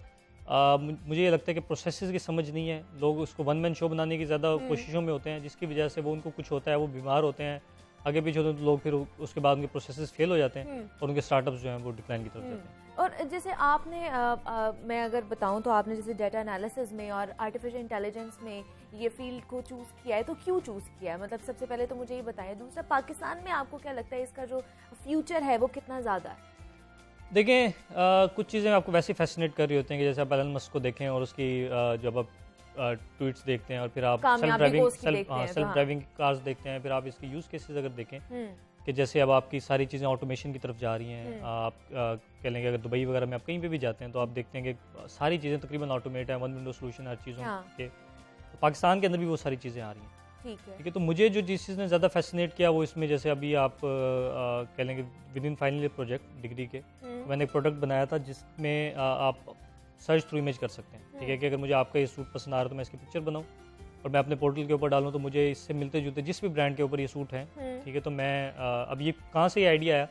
C: मुझे ये लगता है कि प्रोसेसेस की समझ नहीं है। लोग उसको वन मैन शो बनाने की ज़्यादा कोशिशों में होते हैं, जिसकी वजह से वो उनको कुछ होता है, वो बीमार होते हैं, आगे पीछे होते हैं, तो लोग फिर उसके बाद उनके प्रोसेसेस फेल हो जाते हैं और उनके स्टार्टअप्स जो हैं वो डिक्लाइन की तरफ जाते हैं।
A: और जैसे आपने मैं अगर बताऊं तो आपने जैसे डेटा एनालिसिस में और आर्टिफिशियल इंटेलिजेंस में ये फील्ड को चूज़ किया है, तो क्यों चूज़ किया है? मतलब सबसे पहले तो मुझे ये बताएं। दूसरा, पाकिस्तान में आपको क्या लगता है इसका जो फ्यूचर है वो कितना ज़्यादा है?
C: देखें, कुछ चीज़ें आपको वैसे फैसिनेट कर रही होती हैं कि जैसे आप एलन मस्क को देखें और उसकी जब आप ट्वीट्स देखते हैं और फिर आप सेल्फ ड्राइविंग कार्स देखते हैं, फिर आप इसके यूज़ केसेस अगर देखें कि जैसे अब आपकी सारी चीज़ें ऑटोमेशन की तरफ जा रही हैं। आप कह लेंगे अगर दुबई वगैरह में आप कहीं पे भी जाते हैं तो आप देखते हैं कि सारी चीज़ें तकरीबन ऑटोमेट है, वन विंडो सोल्यूशन हर चीज़ों के। तो पाकिस्तान के अंदर भी वो सारी चीज़ें आ रही हैं। ठीक है, तो मुझे जो जिस चीज़ ने ज़्यादा फैसिनेट किया वो इसमें, जैसे अभी आप कह लेंगे with in final year project degree के मैंने एक प्रोडक्ट बनाया था जिसमें आप सर्च थ्रू इमेज कर सकते हैं। ठीक है, कि अगर मुझे आपका ये सूट पसंद आ रहा है तो मैं इसकी पिक्चर बनाऊँ और मैं अपने पोर्टल के ऊपर डालूँ तो मुझे इससे मिलते जुलते जिस भी ब्रांड के ऊपर ये सूट हैं। ठीक है, तो मैं अब ये कहाँ से ये आइडिया आया,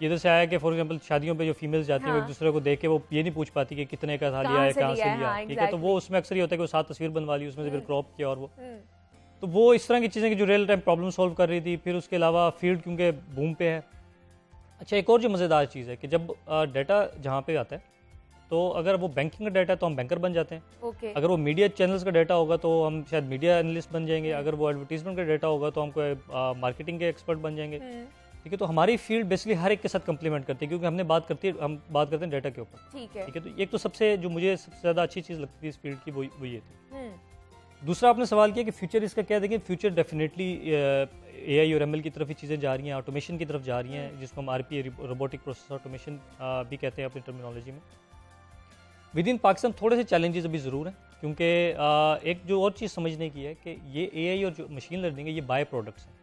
C: ये इधर से आया कि फॉर एग्जांपल शादियों पे जो फीमेल्स जाती हैं वो एक दूसरे को देख के वो ये नहीं पूछ पाती कि कितने का था लिया है, कहाँ से लिया। ठीक है, तो वो उसमें अक्सर ये होता है कि वो 7 तस्वीर बनवा ली, उसमें से फिर क्रॉप किया और वो तो वो इस तरह की चीज़ें की जो रियल टाइम प्रॉब्लम सॉल्व कर रही थी। फिर उसके अलावा फील्ड क्योंकि बूम पे है। अच्छा, एक और जो मज़ेदार चीज़ है कि जब डाटा जहाँ पे आता है तो अगर वो बैंकिंग का डाटा है तो हम बैंकर बन जाते हैं। अगर वो मीडिया चैनल्स का डाटा होगा तो हम शायद मीडिया एनालिस्ट बन जाएंगे। अगर वो एडवर्टीजमेंट का डाटा होगा तो हमको मार्केटिंग के एक्सपर्ट बन जाएंगे। ठीक है, तो हमारी फील्ड बेसिकली हर एक के साथ कंप्लीमेंट करती है क्योंकि हम बात करते हैं डाटा के ऊपर। ठीक है, तो एक तो सबसे जो मुझे सबसे ज़्यादा अच्छी चीज़ लगती थी इस फील्ड की वो ये थी। दूसरा आपने सवाल किया कि फ्यूचर इसका क्या, देखिए फ्यूचर डेफिनेटली एआई और एमएल की तरफ ही चीज़ें जा रही हैं, ऑटोमेशन की तरफ जा रही हैं, जिसको हम आरपीए रोबोटिक प्रोसेस ऑटोमेशन भी कहते हैं अपनी टर्मिनोलॉजी में। विद इन पाकिस्तान थोड़े से चैलेंजेस अभी ज़रूर हैं क्योंकि एक जो और चीज़ समझने की है कि ये एआई और जो मशीन लर्निंग है ये बाय प्रोडक्ट्स हैं।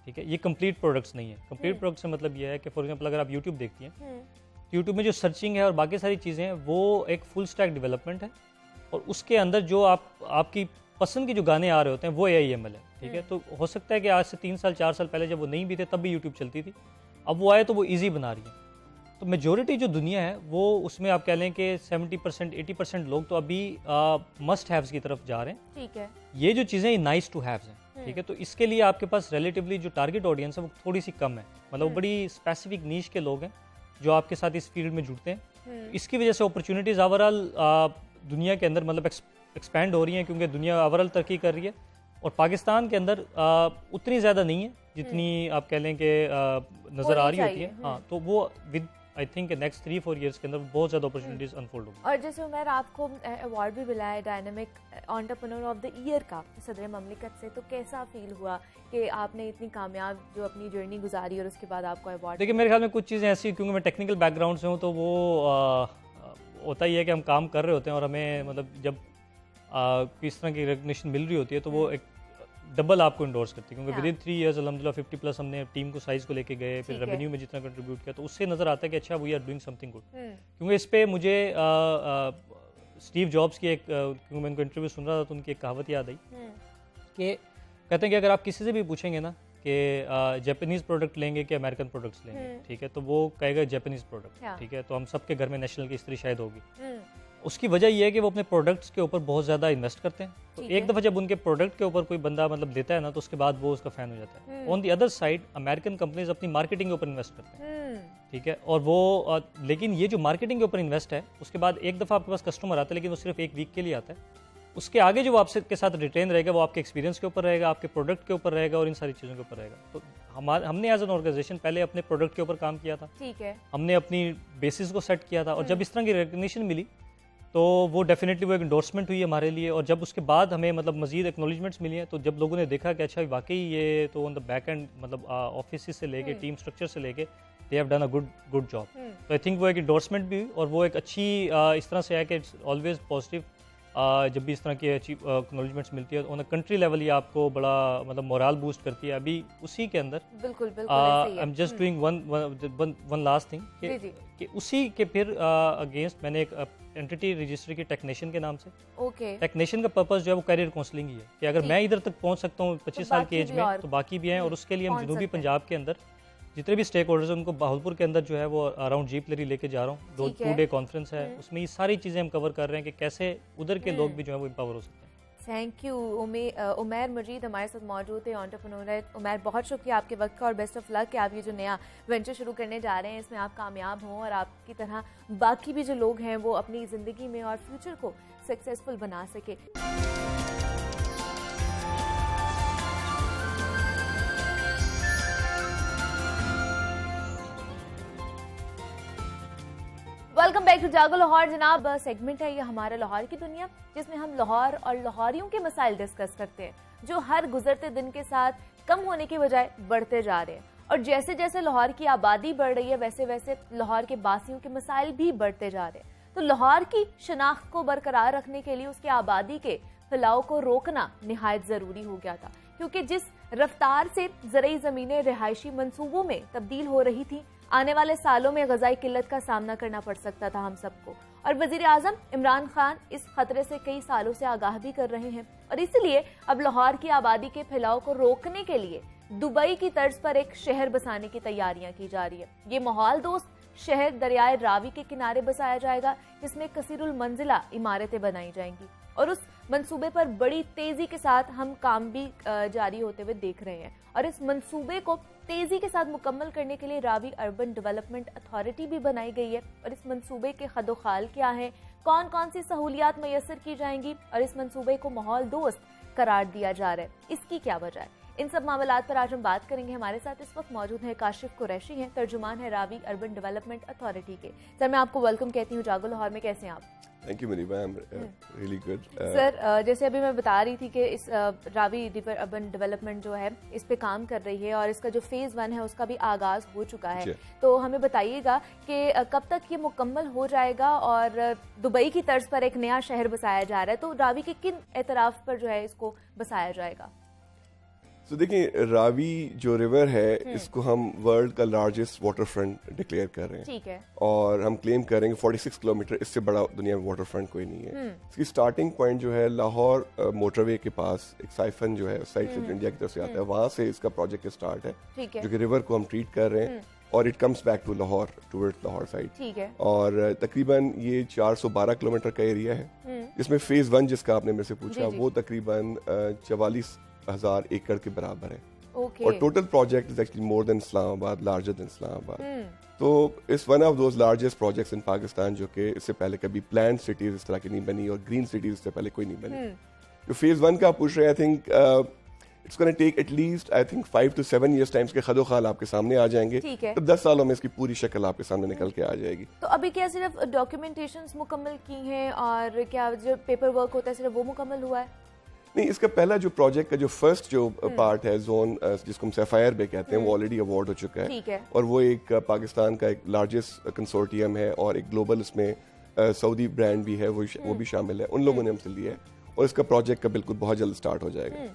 C: ठीक है, ये कंप्लीट प्रोडक्ट्स नहीं है। कंप्लीट प्रोडक्ट्स से मतलब ये है कि फॉर एग्जांपल अगर आप यूट्यूब देखती हैं तो यूट्यूब में जो सर्चिंग है और बाकी सारी चीज़ें हैं वो एक फुल स्टैक डेवलपमेंट है और उसके अंदर जो आपकी पसंद के जो गाने आ रहे होते हैं वो AIML है। ठीक है, तो हो सकता है कि आज से 3 साल 4 साल पहले जब वो नहीं भी थे तब भी यूट्यूब चलती थी, अब वो आए तो वो ईजी बना रही है। तो मेजोरिटी जो दुनिया है वो उसमें आप कह लें कि 70% 80% लोग तो अभी मस्ट हैव्स की तरफ जा रहे हैं।
A: ठीक है,
C: ये जो चीज़ें नाइस टू हैव्स हैं। ठीक है, तो इसके लिए आपके पास रिलेटिवली जो टारगेट ऑडियंस है वो थोड़ी सी कम है, मतलब वो बड़ी स्पेसिफिक नीश के लोग हैं जो आपके साथ इस फील्ड में जुड़ते हैं। इसकी वजह से अपॉर्चुनिटीज़ ओवरऑल दुनिया के अंदर मतलब एक्सपैंड हो रही हैं क्योंकि दुनिया ओवरऑल तरक्की कर रही है और पाकिस्तान के अंदर उतनी ज़्यादा नहीं है जितनी आप कह लें कि नज़र आ रही होती है। हाँ, तो वो with I think next 3-4 years के अंदर बहुत ज़्यादा अपॉर्चुनिटीज अनफोल्ड होंगी।
A: और जैसे उमर आपको अवार्ड भी मिला है dynamic entrepreneur of the year का सदर ममलिकत से, तो कैसा फील हुआ कि आपने इतनी कामयाब जो अपनी जर्नी गुजारी और उसके बाद आपको अवार्ड?
C: देखिए, मेरे ख्याल में कुछ चीज़ें ऐसी, क्योंकि मैं टेक्निकल बैकग्राउंड से हूँ तो वो होता ही है कि हम काम कर रहे होते हैं और हमें मतलब जब किस तरह की रिकग्निशन मिल रही होती है तो वो एक डबल आपको इंडोर्स करती है क्योंकि विद इन 3 इयर्स अल्हम्दुलिल्लाह 50+ हमने टीम को साइज को लेके गए, फिर रेवेन्यू में जितना कंट्रीब्यूट किया तो उससे नज़र आता है कि अच्छा we are doing something good. क्योंकि इस पे मुझे स्टीव जॉब्स की एक, क्योंकि मैं उनको इंटरव्यू सुन रहा था तो उनकी एक कहावत याद आई कि कहते हैं कि अगर आप किसी से भी पूछेंगे ना कि जापानीज़ प्रोडक्ट लेंगे कि अमेरिकन प्रोडक्ट्स लेंगे, ठीक है, तो वो कहेगा जापानीज़ प्रोडक्ट। ठीक है, तो हम सबके घर में नेशनल की इस्त्री शायद होगी। उसकी वजह यह है कि वो अपने प्रोडक्ट्स के ऊपर बहुत ज़्यादा इन्वेस्ट करते हैं, तो एक दफ़ा जब उनके प्रोडक्ट के ऊपर कोई बंदा मतलब लेता है ना तो उसके बाद वो उसका फ़ैन हो जाता है। On the other side American companies अपनी मार्केटिंग के ऊपर इन्वेस्ट करते हैं। ठीक है, और वो लेकिन ये जो मार्केटिंग के ऊपर इन्वेस्ट है उसके बाद एक दफ़ा आपके पास कस्टमर आता है लेकिन वो सिर्फ एक वीक के लिए आता है, उसके आगे जो आपसे के साथ रिटेन रहेगा वो आपके एक्सपीरियंस के ऊपर रहेगा, आपके प्रोडक्ट के ऊपर रहेगा और इन सारी चीज़ों के ऊपर रहेगा। तो हमने एज एन ऑर्गेनाइजेशन पहले अपने प्रोडक्ट के ऊपर काम किया था।
A: ठीक है,
C: हमने अपनी बेसिस को सेट किया था और जब इस तरह की रिकग्निशन मिली तो वो डेफिनेटली वो एक इंडोर्समेंट हुई हमारे लिए। और जब उसके बाद हमें मतलब मजीद एक्नॉलेजमेंट्स मिली हैं, तो जब लोगों ने देखा कि अच्छा वाकई ये तो ऑन द बैक एंड मतलब ऑफिस से लेके टीम स्ट्रक्चर से लेके they have done a good job, तो आई थिंक वो एक इंडोर्समेंट भी और वो एक अच्छी इस तरह से है कि इट्स ऑलवेज पॉजिटिव जब भी इस तरह की एक्नॉलेजमेंट्स मिलती है ऑन अ कंट्री लेवल, ये आपको बड़ा मतलब मोरल बूस्ट करती है। अभी उसी के अंदर
A: बिल्कुल
C: I am just doing one last thing कि उसी के फिर अगेंस्ट मैंने एक एंटिटी रजिस्ट्री की टेक्नीशियन के नाम से, टेक्नीशियन का पर्पस जो है वो करियर काउंसलिंग ही है कि अगर मैं इधर तक पहुंच सकता हूँ 25 साल की एज में, तो बाकी भी हैं। और उसके लिए हम जनूबी पंजाब के अंदर जितने भी स्टेक होल्डर्स हैं उनको बहावलपुर के अंदर जो है वो अराउंड जीप लेरी लेके जा रहा हूँ। 2 डे कॉन्फ्रेंस है, उसमें ये सारी चीज़ें हम कवर कर रहे हैं कि कैसे उधर के लोग भी जो है वो एम्पावर हो सकते हैं।
A: Thank you. उमैर मजीद हमारे साथ मौजूद है, एंटरप्रेन्योर है। उमैर, बहुत शुक्रिया आपके वक्त का और बेस्ट ऑफ लक कि आप ये जो नया वेंचर शुरू करने जा रहे हैं इसमें आप कामयाब हों और आपकी तरह बाकी भी जो लोग हैं वो अपनी ज़िंदगी में और फ्यूचर को सक्सेसफुल बना सके। वेलकम बैक टू जागो लाहौर। जनाब, सेगमेंट है ये हमारा लाहौर की दुनिया, जिसमें हम लाहौर और लाहौरियों के मसाइल डिस्कस करते हैं जो हर गुजरते दिन के साथ कम होने के बजाय बढ़ते जा रहे हैं। और जैसे जैसे लाहौर की आबादी बढ़ रही है वैसे वैसे लाहौर के बासियों के मसाइल भी बढ़ते जा रहे हैं। तो लाहौर की शनाख्त को बरकरार रखने के लिए उसकी आबादी के फैलाव को रोकना निहायत ज़रूरी हो गया था, क्योंकि जिस रफ्तार से ज़रई ज़मीनें रिहायशी मंसूबों में तब्दील हो रही थी, आने वाले सालों में ग़ज़ाई किल्लत का सामना करना पड़ सकता था हम सबको। और वज़ीर आज़म इमरान खान इस खतरे से कई सालों से आगाह भी कर रहे हैं और इसलिए अब लाहौर की आबादी के फैलाव को रोकने के लिए दुबई की तर्ज पर एक शहर बसाने की तैयारियां की जा रही है। ये माहौल दोस्त शहर दरियाए रावी के किनारे बसाया जाएगा, जिसमें कसीरुल मंजिला इमारतें बनाई जाएंगी और उस मंसूबे पर बड़ी तेजी के साथ हम काम भी जारी होते हुए देख रहे हैं। और इस मंसूबे को तेजी के साथ मुकम्मल करने के लिए रावी अर्बन डेवलपमेंट अथॉरिटी भी बनाई गई है। और इस मंसूबे के खदोखाल क्या है, कौन कौन सी सहूलियात मैसर की जाएंगी और इस मंसूबे को माहौल दोस्त करार दिया जा रहा है, इसकी क्या वजह है, इन सब मामलात पर आज हम बात करेंगे। हमारे साथ इस वक्त मौजूद है काशिफ कुरैशी हैं, तर्जुमान है रावी अर्बन डेवलपमेंट अथॉरिटी के। सर, मैं आपको वेलकम कहती हूँ जागो लाहौर में। कैसे हैं आप?
D: Thank you Muneeba, I am really good.
A: Sir, जैसे अभी मैं बता रही थी कि इस रावी अर्बन डेवलपमेंट जो है इस पे काम कर रही है और इसका जो फेज़ 1 है उसका भी आगाज हो चुका है, तो हमें बताइएगा कि कब तक ये मुकम्मल हो जाएगा और दुबई की तर्ज पर एक नया शहर बसाया जा रहा है, तो रावी के किन एतराफ पर जो है इसको बसाया जाएगा?
D: तो देखिए, रावी जो रिवर है इसको हम वर्ल्ड का लार्जेस्ट वाटर फ्रंट डिक्लेयर कर रहे हैं।
A: ठीक है।
D: और हम क्लेम करेंगे 46 किलोमीटर, इससे बड़ा दुनिया में वाटर फ्रंट कोई नहीं है। इसकी स्टार्टिंग पॉइंट जो है लाहौर मोटरवे के पास एक साइफन जो है साइड से इंडिया की तरफ से आता है, वहां से इसका प्रोजेक्ट स्टार्ट है, जो कि रिवर को हम ट्रीट कर रहे हैं और it comes back to Lahore towards Lahore side.
A: ठीक है।
D: और तकरीबन ये 412 किलोमीटर का एरिया है, जिसमें फेज 1 जिसका आपने मेरे से पूछा वो तकरीबन 44,000 एकड़ के बराबर है। और total project is actually more than Islamabad, larger than Islamabad. तो it's one of those largest projects in Pakistan जो कि इससे पहले कभी प्लान सिटीज इस तरह की नहीं बनी और ग्रीन सिटीज इससे पहले कोई नहीं बनी। जो फेज 1 का आप पूछ रहे हैं, I think it's gonna take at least I think 5 to 7 years times के खदोखाल आपके सामने आ जाएंगे। तो 10 सालों में इसकी पूरी शक्ल आपके सामने निकल के आ जाएगी।
A: तो अभी क्या सिर्फ डॉक्यूमेंटेशंस मुकम्मल की हैं और क्या जो पेपर वर्क होता है सिर्फ वो मुकम्मल हुआ है?
D: नहीं, इसका पहला जो प्रोजेक्ट का जो फर्स्ट जो पार्ट है जोन जिसको हम सैफायर बे कहते हैं, वो ऑलरेडी अवार्ड हो चुका है और वो एक पाकिस्तान का एक लार्जेस्ट कंसोर्टियम है और एक ग्लोबल इसमें सऊदी ब्रांड भी है, वो भी शामिल है, उन लोगों ने हमसे लिया है और इसका प्रोजेक्ट का बिल्कुल बहुत जल्द स्टार्ट हो जाएगा।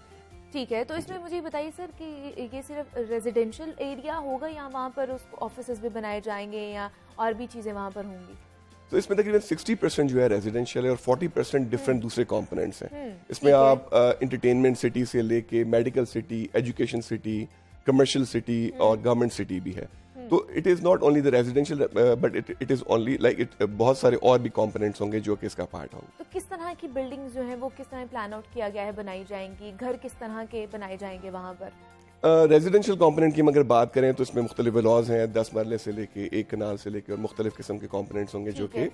A: ठीक है। तो इसमें मुझे बताइए सर कि ये सिर्फ रेजिडेंशियल एरिया होगा या वहाँ पर उसको ऑफिसेज भी बनाए जाएंगे या और भी चीज़ें वहाँ पर होंगी?
D: तो इसमें तकरीबन 60% जो है रेजिडेंशियल है और 40% डिफरेंट दूसरे कंपोनेंट्स हैं। इसमें आप एंटरटेनमेंट सिटी से लेके medical city, education city, commercial city और गवर्नमेंट सिटी भी है। तो it is not only the residential but it is only like it, बहुत सारे और भी कंपोनेंट्स होंगे जो कि इसका पार्ट होंगे।
A: तो किस तरह की बिल्डिंग्स जो है वो किस तरह प्लान आउट किया गया है, बनाई जाएंगी, घर किस तरह के बनाए जाएंगे वहाँ पर?
D: रेजिडेंशियल कंपोनेंट की हम अगर बात करें तो इसमें मुख्तलिफ विलाज हैं, 10 मरले से लेके 1 कनाल से लेके और मुख्तलिफ किस्म के कंपोनेंट्स होंगे जो कि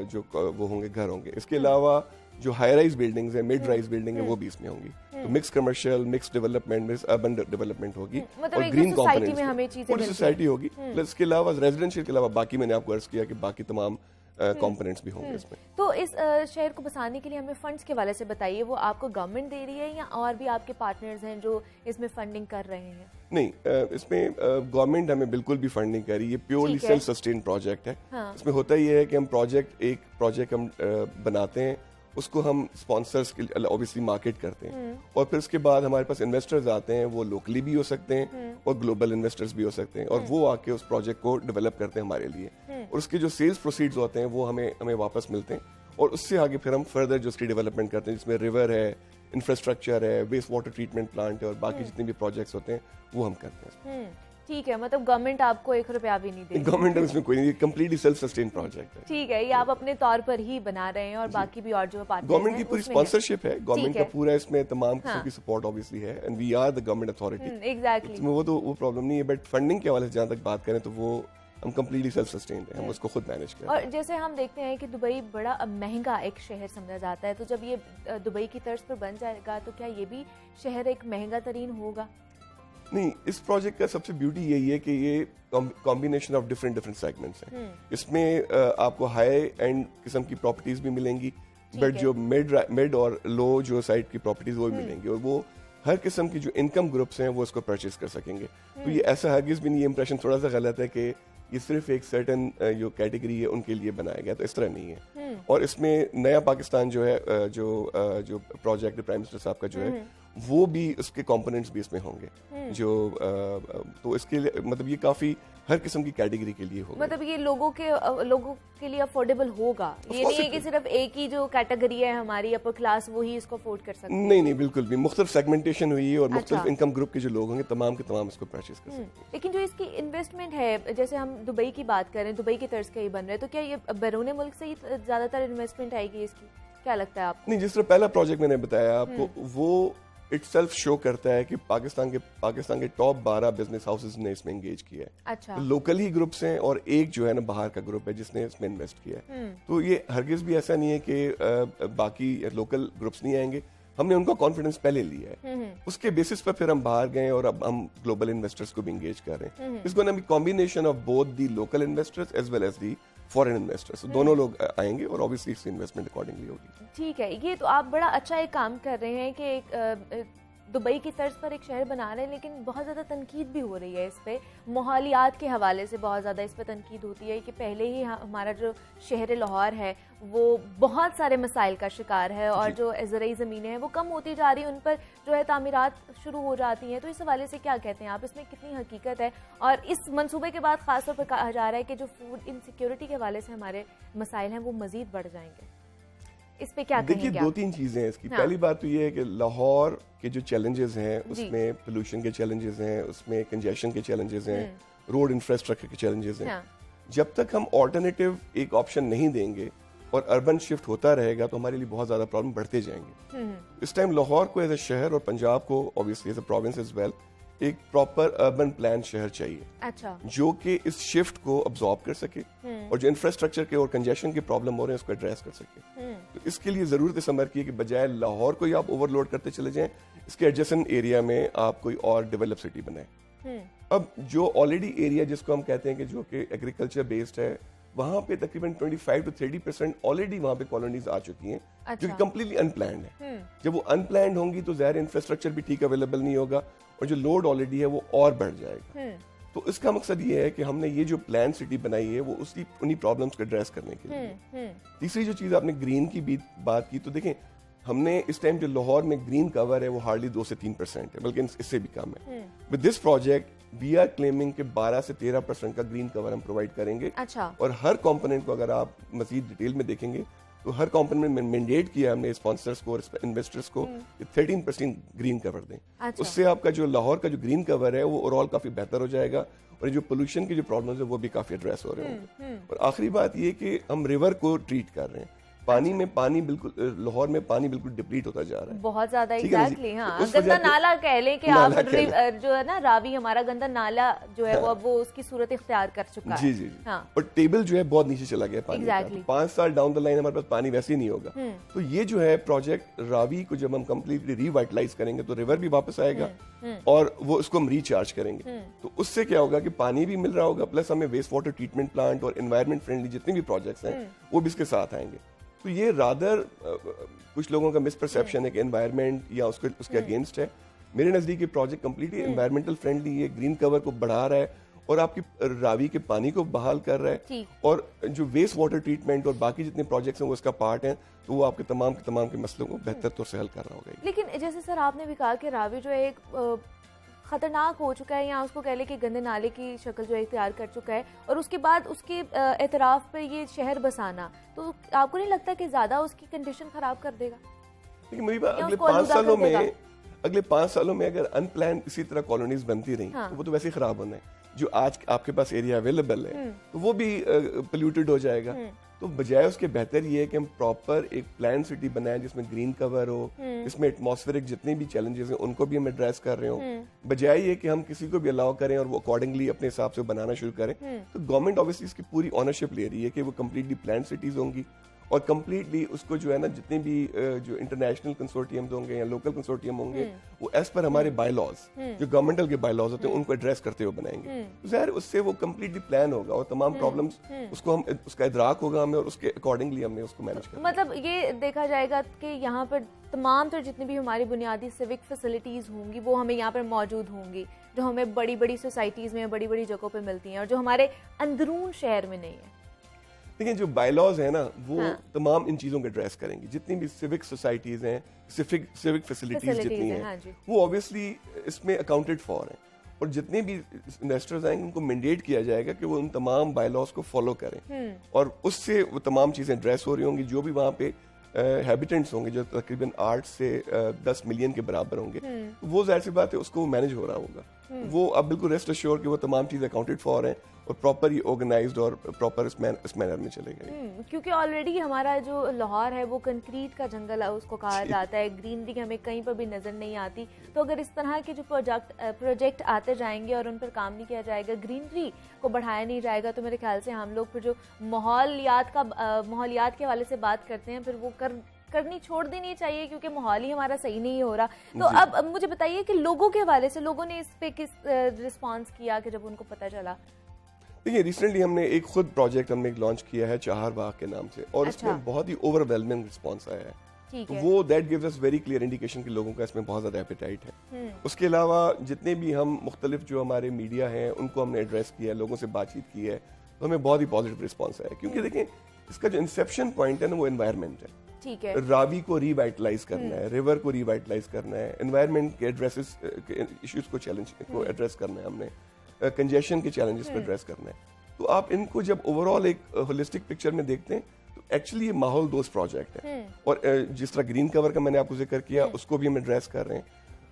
D: जो वो होंगे घर होंगे। इसके अलावा जो हाई राइज बिल्डिंग्स हैं, मिड राइज बिल्डिंग है, वो भी इसमें होंगी। तो mix commercial, mix development, mix urban development होगी और ग्रीन कंपोनेंट्स पूरी सोसाइटी होगी। प्लस इसके अलावा रेजिडेंशियल के अलावा बाकी मैंने आपको अर्ज किया कि बाकी तमाम कंपोनेंट्स भी होंगे इसमें।
A: तो इस शहर को बसाने के लिए हमें फंड्स के वाले से बताइए, वो आपको गवर्नमेंट दे रही है या और भी आपके पार्टनर्स हैं जो इसमें फंडिंग कर रहे हैं?
D: नहीं, इसमें गवर्नमेंट हमें बिल्कुल भी फंड नहीं कर रही है, प्योरली सेल्फ सस्टेन प्रोजेक्ट है। हाँ। इसमें होता ये है कि हम एक प्रोजेक्ट हम बनाते हैं, उसको हम स्पॉन्सर्स के लिए ऑब्वियसली मार्केट करते हैं, और फिर उसके बाद हमारे पास इन्वेस्टर्स आते हैं, वो लोकली भी हो सकते हैं और ग्लोबल इन्वेस्टर्स भी हो सकते हैं, और वो आके उस प्रोजेक्ट को डेवलप करते हैं हमारे लिए, और उसके जो सेल्स प्रोसीड्स होते हैं वो हमें वापस मिलते हैं, और उससे आगे फिर हम फर्दर जो उसकी डेवलपमेंट करते हैं, जिसमें रिवर है, इंफ्रास्ट्रक्चर है, वेस्ट वाटर ट्रीटमेंट प्लांट है, और बाकी जितने भी प्रोजेक्ट्स होते हैं वो हम करते हैं।
A: ठीक है, मतलब गवर्नमेंट आपको 1 रुपया भी नहीं देगी?
D: गवर्नमेंट इसमें कोई नहीं, कंप्लीटली सेल्फ सस्टेन प्रोजेक्ट है।
A: ठीक है, ये आप अपने तौर पर ही बना रहे हैं, और बाकी भी और जो पार्टनर्स हैं
D: गवर्नमेंट की पूरी स्पॉन्सरशिप है, गवर्नमेंट का पूरा इसमें तमाम किस्म की सपोर्ट ऑब्वियसली है, and we are the government authority.
A: Exactly,
D: वो प्रॉब्लम नहीं है, बट फंडिंग के हवाले से जहाँ तक बात करें तो वो हम कंप्लीटली सेल्फ सस्टेन्ड हैं, हम उसको खुद मैनेज करते हैं।
A: और जैसे हम देखते हैं कि दुबई बड़ा महंगा एक शहर समझा जाता है, तो जब ये दुबई की तर्ज पर बन जाएगा तो क्या ये भी शहर एक महंगा तरीन होगा?
D: नहीं, इस प्रोजेक्ट का सबसे ब्यूटी यही है कि ये कॉम्बिनेशन ऑफ डिफरेंट सेगमेंट्स हैं। इसमें आपको हाई एंड किस्म की प्रॉपर्टीज भी मिलेंगी, बट जो मिड और लो जो साइड की प्रॉपर्टीज वो भी मिलेंगी, और वो हर किस्म की जो इनकम ग्रुप्स हैं वो इसको परचेज कर सकेंगे। तो ये ऐसा हरगिज़ भी नहीं, ये इंप्रेशन थोड़ा सा गलत है कि ये सिर्फ एक सर्टन जो कैटेगरी है उनके लिए बनाया गया, तो इस तरह नहीं है। और इसमें नया पाकिस्तान जो है, जो प्रोजेक्ट प्राइम मिनिस्टर साहब का जो है, वो भी उसके कंपोनेंट्स भी इसमें होंगे, जो तो इसके लिए मतलब ये काफी हर किस्म की कैटेगरी के लिए होगा।
A: मतलब ये लोगों के लिए अफोर्डेबल होगा, ये नहीं है कि सिर्फ एक ही जो कैटेगरी है हमारी अपर क्लास वो ही इसको अफोर्ड कर सकते हैं।
D: नहीं, बिल्कुल भी मुख्तलिफ सेगमेंटेशन हुई है, और मुख्तलिफ इनकम ग्रुप के जो लोग होंगे तमाम के तमाम इसको परचेज कर सकते हैं।
A: लेकिन जो इसकी इन्वेस्टमेंट है, जैसे हम दुबई की बात करें, दुबई की तर्ज का ही बन रहा है, तो क्या ये बैरून मुल्क से ही ज्यादातर इन्वेस्टमेंट आएगी इसकी? क्या लगता है आपको?
D: नहीं, जिस तरह पहला प्रोजेक्ट मैंने बताया आपको, वो इटसेल्फ शो करता है कि पाकिस्तान के टॉप 12 बिजनेस हाउसेस ने इसमें एंगेज किया है।
A: अच्छा।
D: तो लोकल ही ग्रुप्स हैं, और एक जो है ना बाहर का ग्रुप है जिसने इसमें इन्वेस्ट किया है। तो ये हरगिज भी ऐसा नहीं है कि बाकी लोकल ग्रुप्स नहीं आएंगे, हमने उनका कॉन्फिडेंस पहले लिया है, उसके बेसिस पर फिर हम बाहर गए और अब हम ग्लोबल इन्वेस्टर्स को भी एंगेज कर रहे हैं। It's gonna be combination of both the local investors as well as the foreign investors, दोनों लोग आएंगे, और ऑब्वियसली इसकी इन्वेस्टमेंट अकॉर्डिंगली होगी।
A: ठीक है, ये तो आप बड़ा अच्छा एक काम कर रहे हैं कि दुबई की तर्ज पर एक शहर बना रहे हैं, लेकिन बहुत ज़्यादा तनकीद भी हो रही है इस पे, माहौलियात के हवाले से बहुत ज़्यादा इस पर तनकीद होती है कि पहले ही हमारा जो शहर लाहौर है वो बहुत सारे मसाइल का शिकार है, और जो ज़रई ज़मीनें हैं वो कम होती जा रही हैं, उन पर जो है तामीरात शुरू हो जाती हैं। तो इस हवाले से क्या कहते हैं आप, इसमें कितनी हकीकत है? और इस मंसूबे के बाद ख़ासतौर पर कहा जा रहा है कि जो फूड इनसिक्योरिटी के हवाले से हमारे मसाइल हैं वो मज़ीद बढ़ जाएंगे, इस पे क्या कहेंगे?
D: देखिए, 2-3 चीजें हैं इसकी। पहली बात तो ये है कि लाहौर के जो चैलेंजेस हैं उसमें पोल्यूशन के चैलेंजेस हैं, उसमें कंजेशन के चैलेंजेस हैं, रोड इंफ्रास्ट्रक्चर के चैलेंजेस हैं। जब तक हम ऑल्टरनेटिव एक ऑप्शन नहीं देंगे और अर्बन शिफ्ट होता रहेगा तो हमारे लिए बहुत ज्यादा प्रॉब्लम बढ़ते जाएंगे। इस टाइम लाहौर को एज ए शहर और पंजाब को obviously as a province as well एक प्रॉपर अर्बन प्लान शहर चाहिए।
A: अच्छा।
D: जो कि इस शिफ्ट को अब्सॉर्ब कर सके और जो इंफ्रास्ट्रक्चर के और कंजेशन के प्रॉब्लम हो रहे हैं उसको एड्रेस कर सके। तो इसके लिए जरूरत इस अमर की है कि बजाय लाहौर को ही आप ओवरलोड करते चले जाएं, इसके एडजेसेंट एरिया में आप कोई और डेवलप सिटी बनाएं। अब जो ऑलरेडी एरिया जिसको हम कहते हैं कि जो कि एग्रीकल्चर बेस्ड है, वहां पे तकरीबन 25 to 30% ऑलरेडी वहां पे कॉलोनीज आ चुकी हैं। अच्छा। जो कि कंप्लीटली अनप्लैंड है। जब वो अनप्लैंड होंगी तो ज़ाहिर इंफ्रास्ट्रक्चर भी ठीक अवेलेबल नहीं होगा और जो लोड ऑलरेडी है वो और बढ़ जाएगा। तो इसका मकसद ये है कि हमने ये जो प्लान सिटी बनाई है वो उन्हीं प्रॉब्लम्स को एड्रेस करने के लिए। तीसरी जो चीज आपने ग्रीन की भी बात की, तो देखें हमने इस टाइम जो लाहौर में ग्रीन कवर है वो हार्डली 2 से 3% है, बल्कि इससे भी कम है। With this project we are claiming के 12 से 13% का ग्रीन कवर हम प्रोवाइड करेंगे।
A: अच्छा।
D: और हर कंपोनेंट को अगर आप मजीद डिटेल में देखेंगे तो हर कंपोनेंट में मैंडेट किया हमने स्पॉन्सर्स को और इन्वेस्टर्स को 13% ग्रीन कवर दें।
A: अच्छा।
D: उससे आपका जो लाहौर का जो ग्रीन कवर है वो ओवरऑल काफी बेहतर हो जाएगा और जो पोल्यूशन की जो प्रॉब्लम्स है वो भी काफी एड्रेस हो रहे होंगे। और आखिरी बात ये कि हम रिवर को ट्रीट कर रहे हैं। पानी में पानी बिल्कुल लाहौर में पानी बिल्कुल डिप्लीट होता जा रहा है
A: बहुत ज्यादा।
D: ठीक है ना जी?
A: एग्जैक्टली हाँ,
D: तो उस
A: गंदा
D: वजह से-
A: नाला कह लें कि
D: नाला
A: आप
D: कह लें।
A: जो है ना रावी हमारा गंदा नाला जो है वो उसकी सूरत इख्तियार कर चुका है।
D: जी जी जी
A: हाँ।
D: और टेबल जो है बहुत नीचे चला गया पानी का।
A: Exactly.
D: तो 5 साल डाउन द लाइन हमारे पास पानी वैसे ही नहीं होगा। तो ये जो है प्रोजेक्ट रावी को जब हम कंप्लीटली रिवाइटलाइज करेंगे तो रिवर भी वापस आएगा और वो उसको हम रिचार्ज करेंगे। तो उससे क्या होगा कि पानी भी मिल रहा होगा, प्लस हमें वेस्ट वाटर ट्रीटमेंट प्लांट और एनवायरमेंट फ्रेंडली जितने भी प्रोजेक्ट्स हैं वो भी इसके साथ आएंगे। तो ये रादर कुछ लोगों का मिसपरसेप्शन है कि एनवायरमेंट या उसके अगेंस्ट है। मेरे नजदीक ये प्रोजेक्ट कंप्लीटली एनवायरमेंटल फ्रेंडली है, ग्रीन कवर को बढ़ा रहा है और आपकी रावी के पानी को बहाल कर रहा है और जो वेस्ट वाटर ट्रीटमेंट और बाकी जितने प्रोजेक्ट्स हैं वो इसका पार्ट हैं। तो वो आपके तमाम के मसलों को बेहतर तौर से हल कर रहा होगा।
A: लेकिन जैसे सर आपने भी कहा कि रावी जो है एक खतरनाक हो चुका है या उसको कह ले कि गंदे नाले की शक्ल जो है इख्तियार कर चुका है और उसके बाद उसके एतराफ पे ये शहर बसाना, तो आपको नहीं लगता कि ज्यादा उसकी कंडीशन खराब कर देगा?
D: लेकिन मेरी बात
A: या
D: अगले
A: उसको
D: 5
A: आलूदा
D: सालों
A: कर देगा?
D: में अगले 5 सालों में अगर अनप्लान इसी तरह कॉलोनीज बनती रही तो वो तो वैसे ही खराब होना है। जो आज आपके पास एरिया अवेलेबल है तो वो भी पोल्यूटेड हो जाएगा। तो बजाय उसके बेहतर ये है कि हम प्रॉपर एक प्लान सिटी बनाएं जिसमें ग्रीन कवर हो, इसमें एटमॉस्फेरिक जितने भी चैलेंजेस हैं उनको भी हम एड्रेस कर रहे हो। बजाय ये कि हम किसी को भी अलाउ करें और वो अकॉर्डिंगली अपने हिसाब से बनाना शुरू करें। तो गवर्नमेंट ऑब्वियसली इसकी पूरी ऑनरशिप ले रही है कि वो कम्प्लीटली प्लान सिटीज होंगी और कम्प्लीटली उसको जो है ना जितने भी जो इंटरनेशनल कंसोर्टियम्स होंगे या लोकल कंसोर्टियम होंगे वो एज पर हमारे बायलॉज जो गवर्नमेंटल के बायलॉज होते हैं उनको एड्रेस करते हुए बनाएंगे। तो ज़ाहिर उससे वो कम्प्लीटली प्लान होगा और तमाम प्रॉब्लम्स उसको हम उसका इदराक होगा हमें और उसके अकॉर्डिंगली हमने उसको मैनेज करना।
A: मतलब ये देखा जाएगा कि यहाँ पर तमाम तो जितनी भी हमारी बुनियादी सिविक फैसिलिटीज होंगी वो हमें यहाँ पर मौजूद होंगी जो हमें बड़ी बड़ी सोसाइटीज में बड़ी बड़ी जगहों पर मिलती हैं और जो हमारे अंदरून शहर में नहीं है।
D: देखिए जो बायलॉज है ना वो तमाम इन चीजों को एड्रेस करेंगे। जितनी भी सिविक सोसाइटीज हैं, सिविक फैसिलिटीज जितनी हैं वो ऑब्वियसली इसमें अकाउंटेड फॉर हैं और जितने भी इन्वेस्टर्स आएंगे उनको मैंडेट किया जाएगा कि वो उन तमाम बायलॉज को फॉलो करें और उससे वो तमाम चीजें एड्रेस हो रही होंगी। जो भी वहाँ पे हैबिटेंट्स होंगे जो तकरीबन 8 से 10 मिलियन के बराबर होंगे तो वो जाहिर सी बात है उसको मैनेज हो रहा होगा। वो अब बिल्कुल रेस्ट अश्योर कि वो तमाम चीजें अकाउंटेड फॉर हैं और प्रॉपर ही ऑर्गेनाइज्ड और प्रॉपर इस मैनर में चलेगा।
A: क्योंकि ऑलरेडी हमारा जो लाहौर है वो कंक्रीट का जंगल है उसको कहा जाता है, ग्रीनरी हमें कहीं पर भी नजर नहीं आती। तो अगर इस तरह के जो प्रोजेक्ट आते जाएंगे और उन पर काम नहीं किया जाएगा, ग्रीनरी को बढ़ाया नहीं जाएगा, तो मेरे ख्याल से हम लोग फिर जो माहौलियात के हवाले से बात करते हैं फिर वो करनी छोड़ देनी चाहिए क्योंकि माहौल ही हमारा सही नहीं हो रहा। तो अब मुझे बताइए कि लोगों के हवाले से लोगों ने इस पे किस रिस्पॉन्स किया कि जब उनको पता चला?
D: देखिए रिसेंटली हमने एक खुद प्रोजेक्ट हमने लॉन्च किया है चाहर बाग के नाम से और इसमें बहुत ही ओवरवेलमिंग रिस्पॉन्स आया है। तो वो that gives us very clear indication कि लोगों का इसमें बहुत ज्यादा एपेटाइट है। उसके अलावा जितने भी हम मुख्तलिफ जो हमारे मीडिया हैं उनको हमने एड्रेस किया है, लोगों से बातचीत की है, तो हमें बहुत ही पॉजिटिव रिस्पॉन्स आया। क्योंकि देखें इसका जो इंसेप्शन पॉइंट है ना वो एनवायरमेंट है।
A: ठीक है,
D: रावी को रिवाइटलाइज करना है, रिवर को रिवाइटलाइज करना है, एनवायरमेंट के एड्रेसेस इश्यूज को चैलेंज को एड्रेस करना है, हमने कंजेशन के चैलेंजेस को एड्रेस करना है। तो आप इनको जब ओवरऑल एक होलिस्टिक पिक्चर में देखते हैं तो एक्चुअली ये माहौल दोस्त प्रोजेक्ट है। और जिस तरह ग्रीन कवर का मैंने आपको जिक्र किया उसको भी हम एड्रेस कर रहे हैं।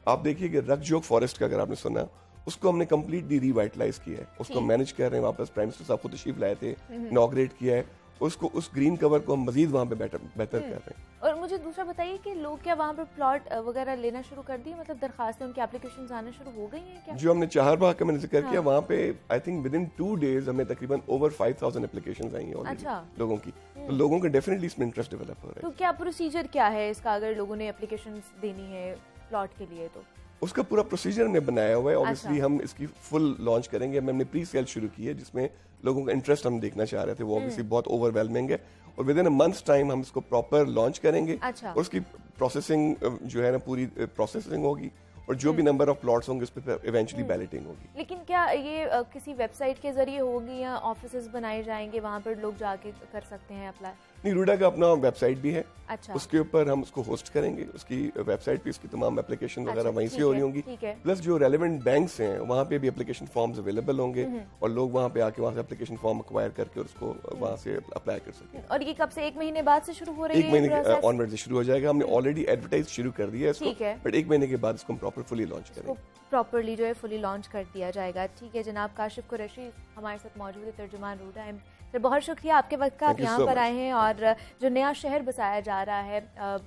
D: आप देखिए कि रकजोक फॉरेस्ट का अगर आपने सुना उसको हमने कंप्लीटली रिवाइटलाइज किया है, उसको मैनेज कर रहे हैं। वापस प्राइम मिनिस्टर साहब को तशरीफ लाए थे, इनॉग्रेट किया है, उसको उस ग्रीन कवर को हम मजीद वहाँ पे बेहतर कर रहे हैं।
A: और मुझे दूसरा बताइए कि लोग क्या वहाँ पे प्लॉट वगैरह लेना शुरू कर दिए, मतलब दरखास्तें उनकी एप्लीकेशंस आना शुरू हो गई हैं क्या?
D: जो हमने चाहर बाग का मैंने जिक्र किया वहाँ पे I think with in 2 days हमें तकरीबन ओवर 5000 एप्लीकेशंस आई हैं ऑलरेडी लोगों की। तो लोगों का डेफिनेटली इसमें इंटरेस्ट डेवलप हो रहा है।
A: तो क्या प्रोसीजर क्या है इसका अगर लोगों ने एप्लीकेशंस देनी है प्लॉट के लिए? तो
D: उसका पूरा प्रोसीजर हमने बनाया हुआ है। ऑब्वियसली हम इसकी फुल लॉन्च करेंगे। हमने प्री सेल शुरू की है जिसमें लोगों का इंटरेस्ट हम देखना चाह रहे थे, वो ऑब्वियसली बहुत ओवरवेलमिंग है और with in a months time हम इसको प्रॉपर लॉन्च करेंगे। और उसकी प्रोसेसिंग जो है ना पूरी प्रोसेसिंग होगी और जो भी नंबर ऑफ प्लॉट्स होंगे उस पर इवेंचुअली बैलेटिंग होगी।
A: लेकिन क्या ये किसी वेबसाइट के जरिए होगी या ऑफिसेज बनाए जाएंगे वहाँ पर लोग जाके कर सकते हैं अप्लाई?
D: नहीं, रूडा का अपना वेबसाइट भी है।
A: अच्छा।
D: उसके ऊपर हम उसको होस्ट करेंगे, उसकी वेबसाइट पे इसकी तमाम एप्लीकेशन वगैरह वहीं से हो रही होंगी। प्लस जो रेलेवेंट बैंक्स हैं वहाँ पे भी एप्लीकेशन फॉर्म्स अवेलेबल होंगे और लोग वहाँ पे आके वहाँ से एप्लीकेशन फॉर्म अक्वायर करके उसको वहाँ से अप्लाई कर सकें।
A: और ये कब से? 1 महीने बाद से शुरू हो रही है?
D: 1 महीने ऑनवर्ड से शुरू हो जाएगा। हमने ऑलरेडी एडवर्टाइज शुरू कर दिया है इसको, बट 1 महीने के बाद इसको हम प्रॉपर फुली लॉन्च करेंगे।
A: प्रॉपरली जो है फुली लॉन्च कर दिया जाएगा। ठीक है जनाब काशिफ कुरैशी, हमारे साथ मौजूद है तर्जुमान रूडा एम। सर बहुत शुक्रिया आपके वक्त का, आप यहाँ पर आए हैं और जो नया शहर बसाया जा रहा है,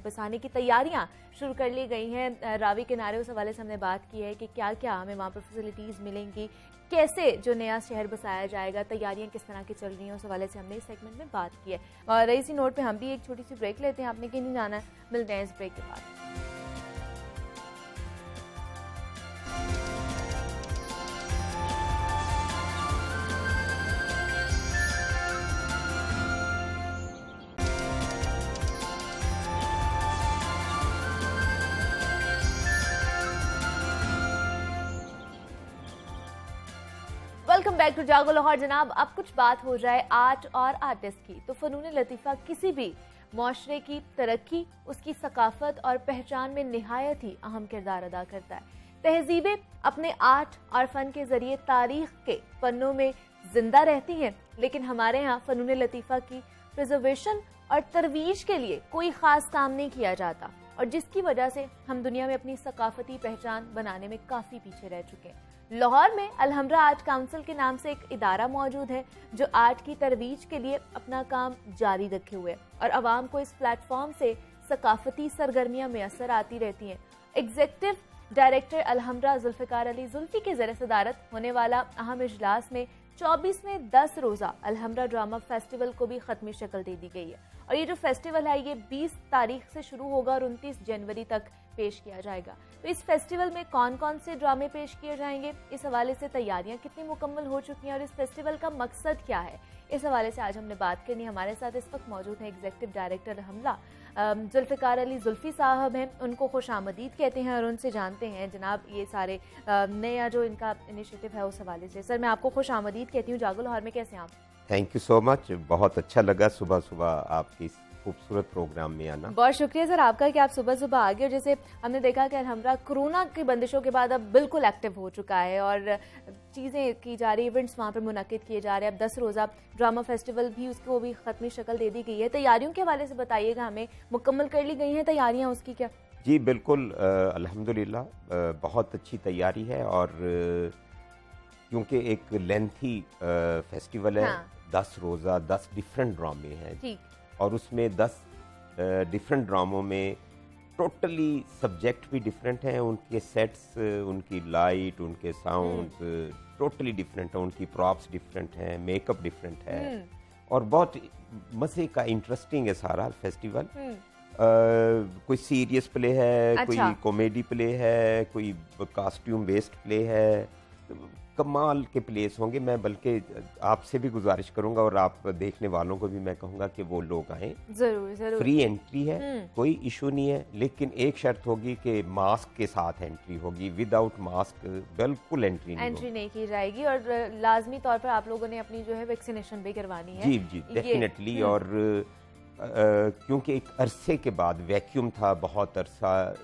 A: बसाने की तैयारियाँ शुरू कर ली गई हैं रावी किनारे, उस हवाले से हमने बात की है कि क्या क्या हमें वहाँ पर फैसिलिटीज़ मिलेंगी, कैसे जो नया शहर बसाया जाएगा, तैयारियां किस तरह की चल रही हैं, उस हवाले से हमने इस सेगमेंट में बात की है। और इसी नोट पे हम भी एक छोटी सी ब्रेक लेते हैं, आपने कहीं नहीं जाना है, मिलते हैं इस ब्रेक के बाद। वेलकम बैक टू जागो लाहौर। जनाब, अब कुछ बात हो जाए आर्ट और आर्टिस्ट की, तो फनून लतीफ़ा किसी भी माशरे की तरक्की, उसकी सकाफत और पहचान में निहायत ही अहम किरदार अदा करता है। तहजीबें अपने आर्ट और फ़न के ज़रिए तारीख़ के पन्नों में ज़िंदा रहती हैं, लेकिन हमारे यहाँ फ़नून लतीफ़ा की प्रिजर्वेशन और तरवीज के लिए कोई ख़ास काम नहीं किया जाता, और जिसकी वजह से हम दुनिया में अपनी सकाफती पहचान बनाने में काफ़ी पीछे रह चुके हैं। लाहौर में अलहम्रा आर्ट काउंसिल के नाम से एक इदारा मौजूद है जो आर्ट की तरवीज के लिए अपना काम जारी रखे हुए है और आवाम को इस प्लेटफॉर्म से सकाफती सरगर्मियां मैसर आती रहती हैं। एग्जीक्यूटिव डायरेक्टर अलहम्रा जुल्फ़िकार अली जुल्फ़ी के ज़रिए सदारत होने वाला अहम इजलास में 24वें 10 रोज़ा अलहम्रा ड्रामा फेस्टिवल को भी ख़त्मी शक्ल दे दी गई है। और ये जो फेस्टिवल है ये 20 तारीख से शुरू होगा और 29 जनवरी तक पेश किया जाएगा। तो इस फेस्टिवल में कौन कौन से ड्रामे पेश किए जाएंगे, इस हवाले से तैयारियां कितनी मुकम्मल हो चुकी हैं और इस फेस्टिवल का मकसद क्या है, इस हवाले से आज हमने बात करनी। हमारे साथ इस वक्त मौजूद हैं एग्जीक्यूटिव डायरेक्टर अलहम्रा जुल्फ़िकार अली जुल्फ़ी साहब हैं, उनको खुशामदीद कहते हैं और उनसे जानते हैं जनाब ये सारे नया जो इनका इनिशिएटिव है उस हवाले से। सर मैं आपको खुशामदीद कहती हूँ, जागो लाहौर में कैसे हैं आप?
E: थैंक यू सो मच, बहुत अच्छा लगा सुबह सुबह आपकी इस खूबसूरत प्रोग्राम में आना।
A: बहुत शुक्रिया सर आपका कि आप सुबह सुबह आ गए। और जैसे हमने देखा कि अलहम्रा कोरोना की बंदिशों के बाद अब बिल्कुल एक्टिव हो चुका है और चीज़ें की जा रही, इवेंट्स वहाँ पर मुनक़िद किए जा रहे हैं। अब 10 रोज़ा ड्रामा फेस्टिवल भी उसको भी ख़त्मी शक्ल दे दी गई है। तैयारियों के हवाले से बताइएगा, हमें मुकम्मल कर ली गई हैं तैयारियाँ उसकी क्या?
E: जी बिल्कुल, अल्हम्दुलिल्लाह बहुत अच्छी तैयारी है और क्योंकि एक लेंथी फेस्टिवल है, 10 रोज़ा 10 डिफरेंट ड्रामे हैं और उसमें 10 डिफरेंट ड्रामों में टोटली सब्जेक्ट भी डिफरेंट हैं, उनके सेट्स, उनकी लाइट, उनके साउंड टोटली डिफरेंट हैं, उनकी प्रॉप्स डिफरेंट हैं, मेकअप डिफरेंट है और बहुत मज़े का इंटरेस्टिंग है सारा फेस्टिवल। कोई सीरियस प्ले है, अच्छा। कोई कॉमेडी प्ले है, कोई कॉस्ट्यूम बेस्ड प्ले है, कमाल के प्लेस होंगे। मैं बल्कि आपसे भी गुजारिश करूंगा और आप देखने वालों को भी मैं कहूंगा कि वो लोग आएं।
A: जरूर जरूर।
E: फ्री एंट्री है, कोई इशू नहीं है, लेकिन एक शर्त होगी कि मास्क के साथ एंट्री होगी, विदाउट मास्क बिल्कुल एंट्री नहीं की
A: जाएगी और लाजमी तौर पर आप लोगों ने अपनी जो है वैक्सीनेशन भी करवानी है।
E: जी जी डेफिनेटली। और क्योंकि एक अरसे के बाद वैक्यूम था, बहुत अरसा,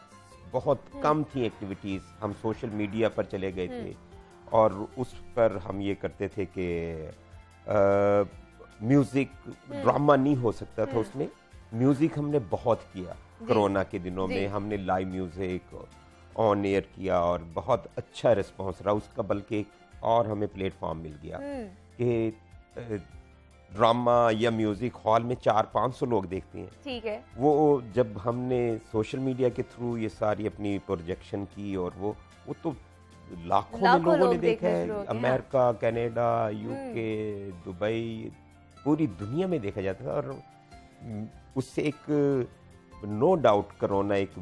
E: बहुत कम थी एक्टिविटीज, हम सोशल मीडिया पर चले गए थे और उस पर हम ये करते थे कि म्यूजिक ड्रामा नहीं हो सकता था, उसमें म्यूजिक हमने बहुत किया कोरोना के दिनों में, हमने लाइव म्यूजिक ऑन एयर किया और बहुत अच्छा रिस्पांस रहा उसका, बल्कि और हमें प्लेटफॉर्म मिल गया कि ड्रामा या म्यूजिक हॉल में 400-500 लोग देखते हैं।
A: ठीक है।
E: वो जब हमने सोशल मीडिया के थ्रू ये सारी अपनी प्रोजेक्शन की और वो तो लाखों में लोगों ने देखा है, अमेरिका, कनाडा, यूके, दुबई, पूरी दुनिया में देखा जाता था और उससे एक नो डाउट कोरोना एक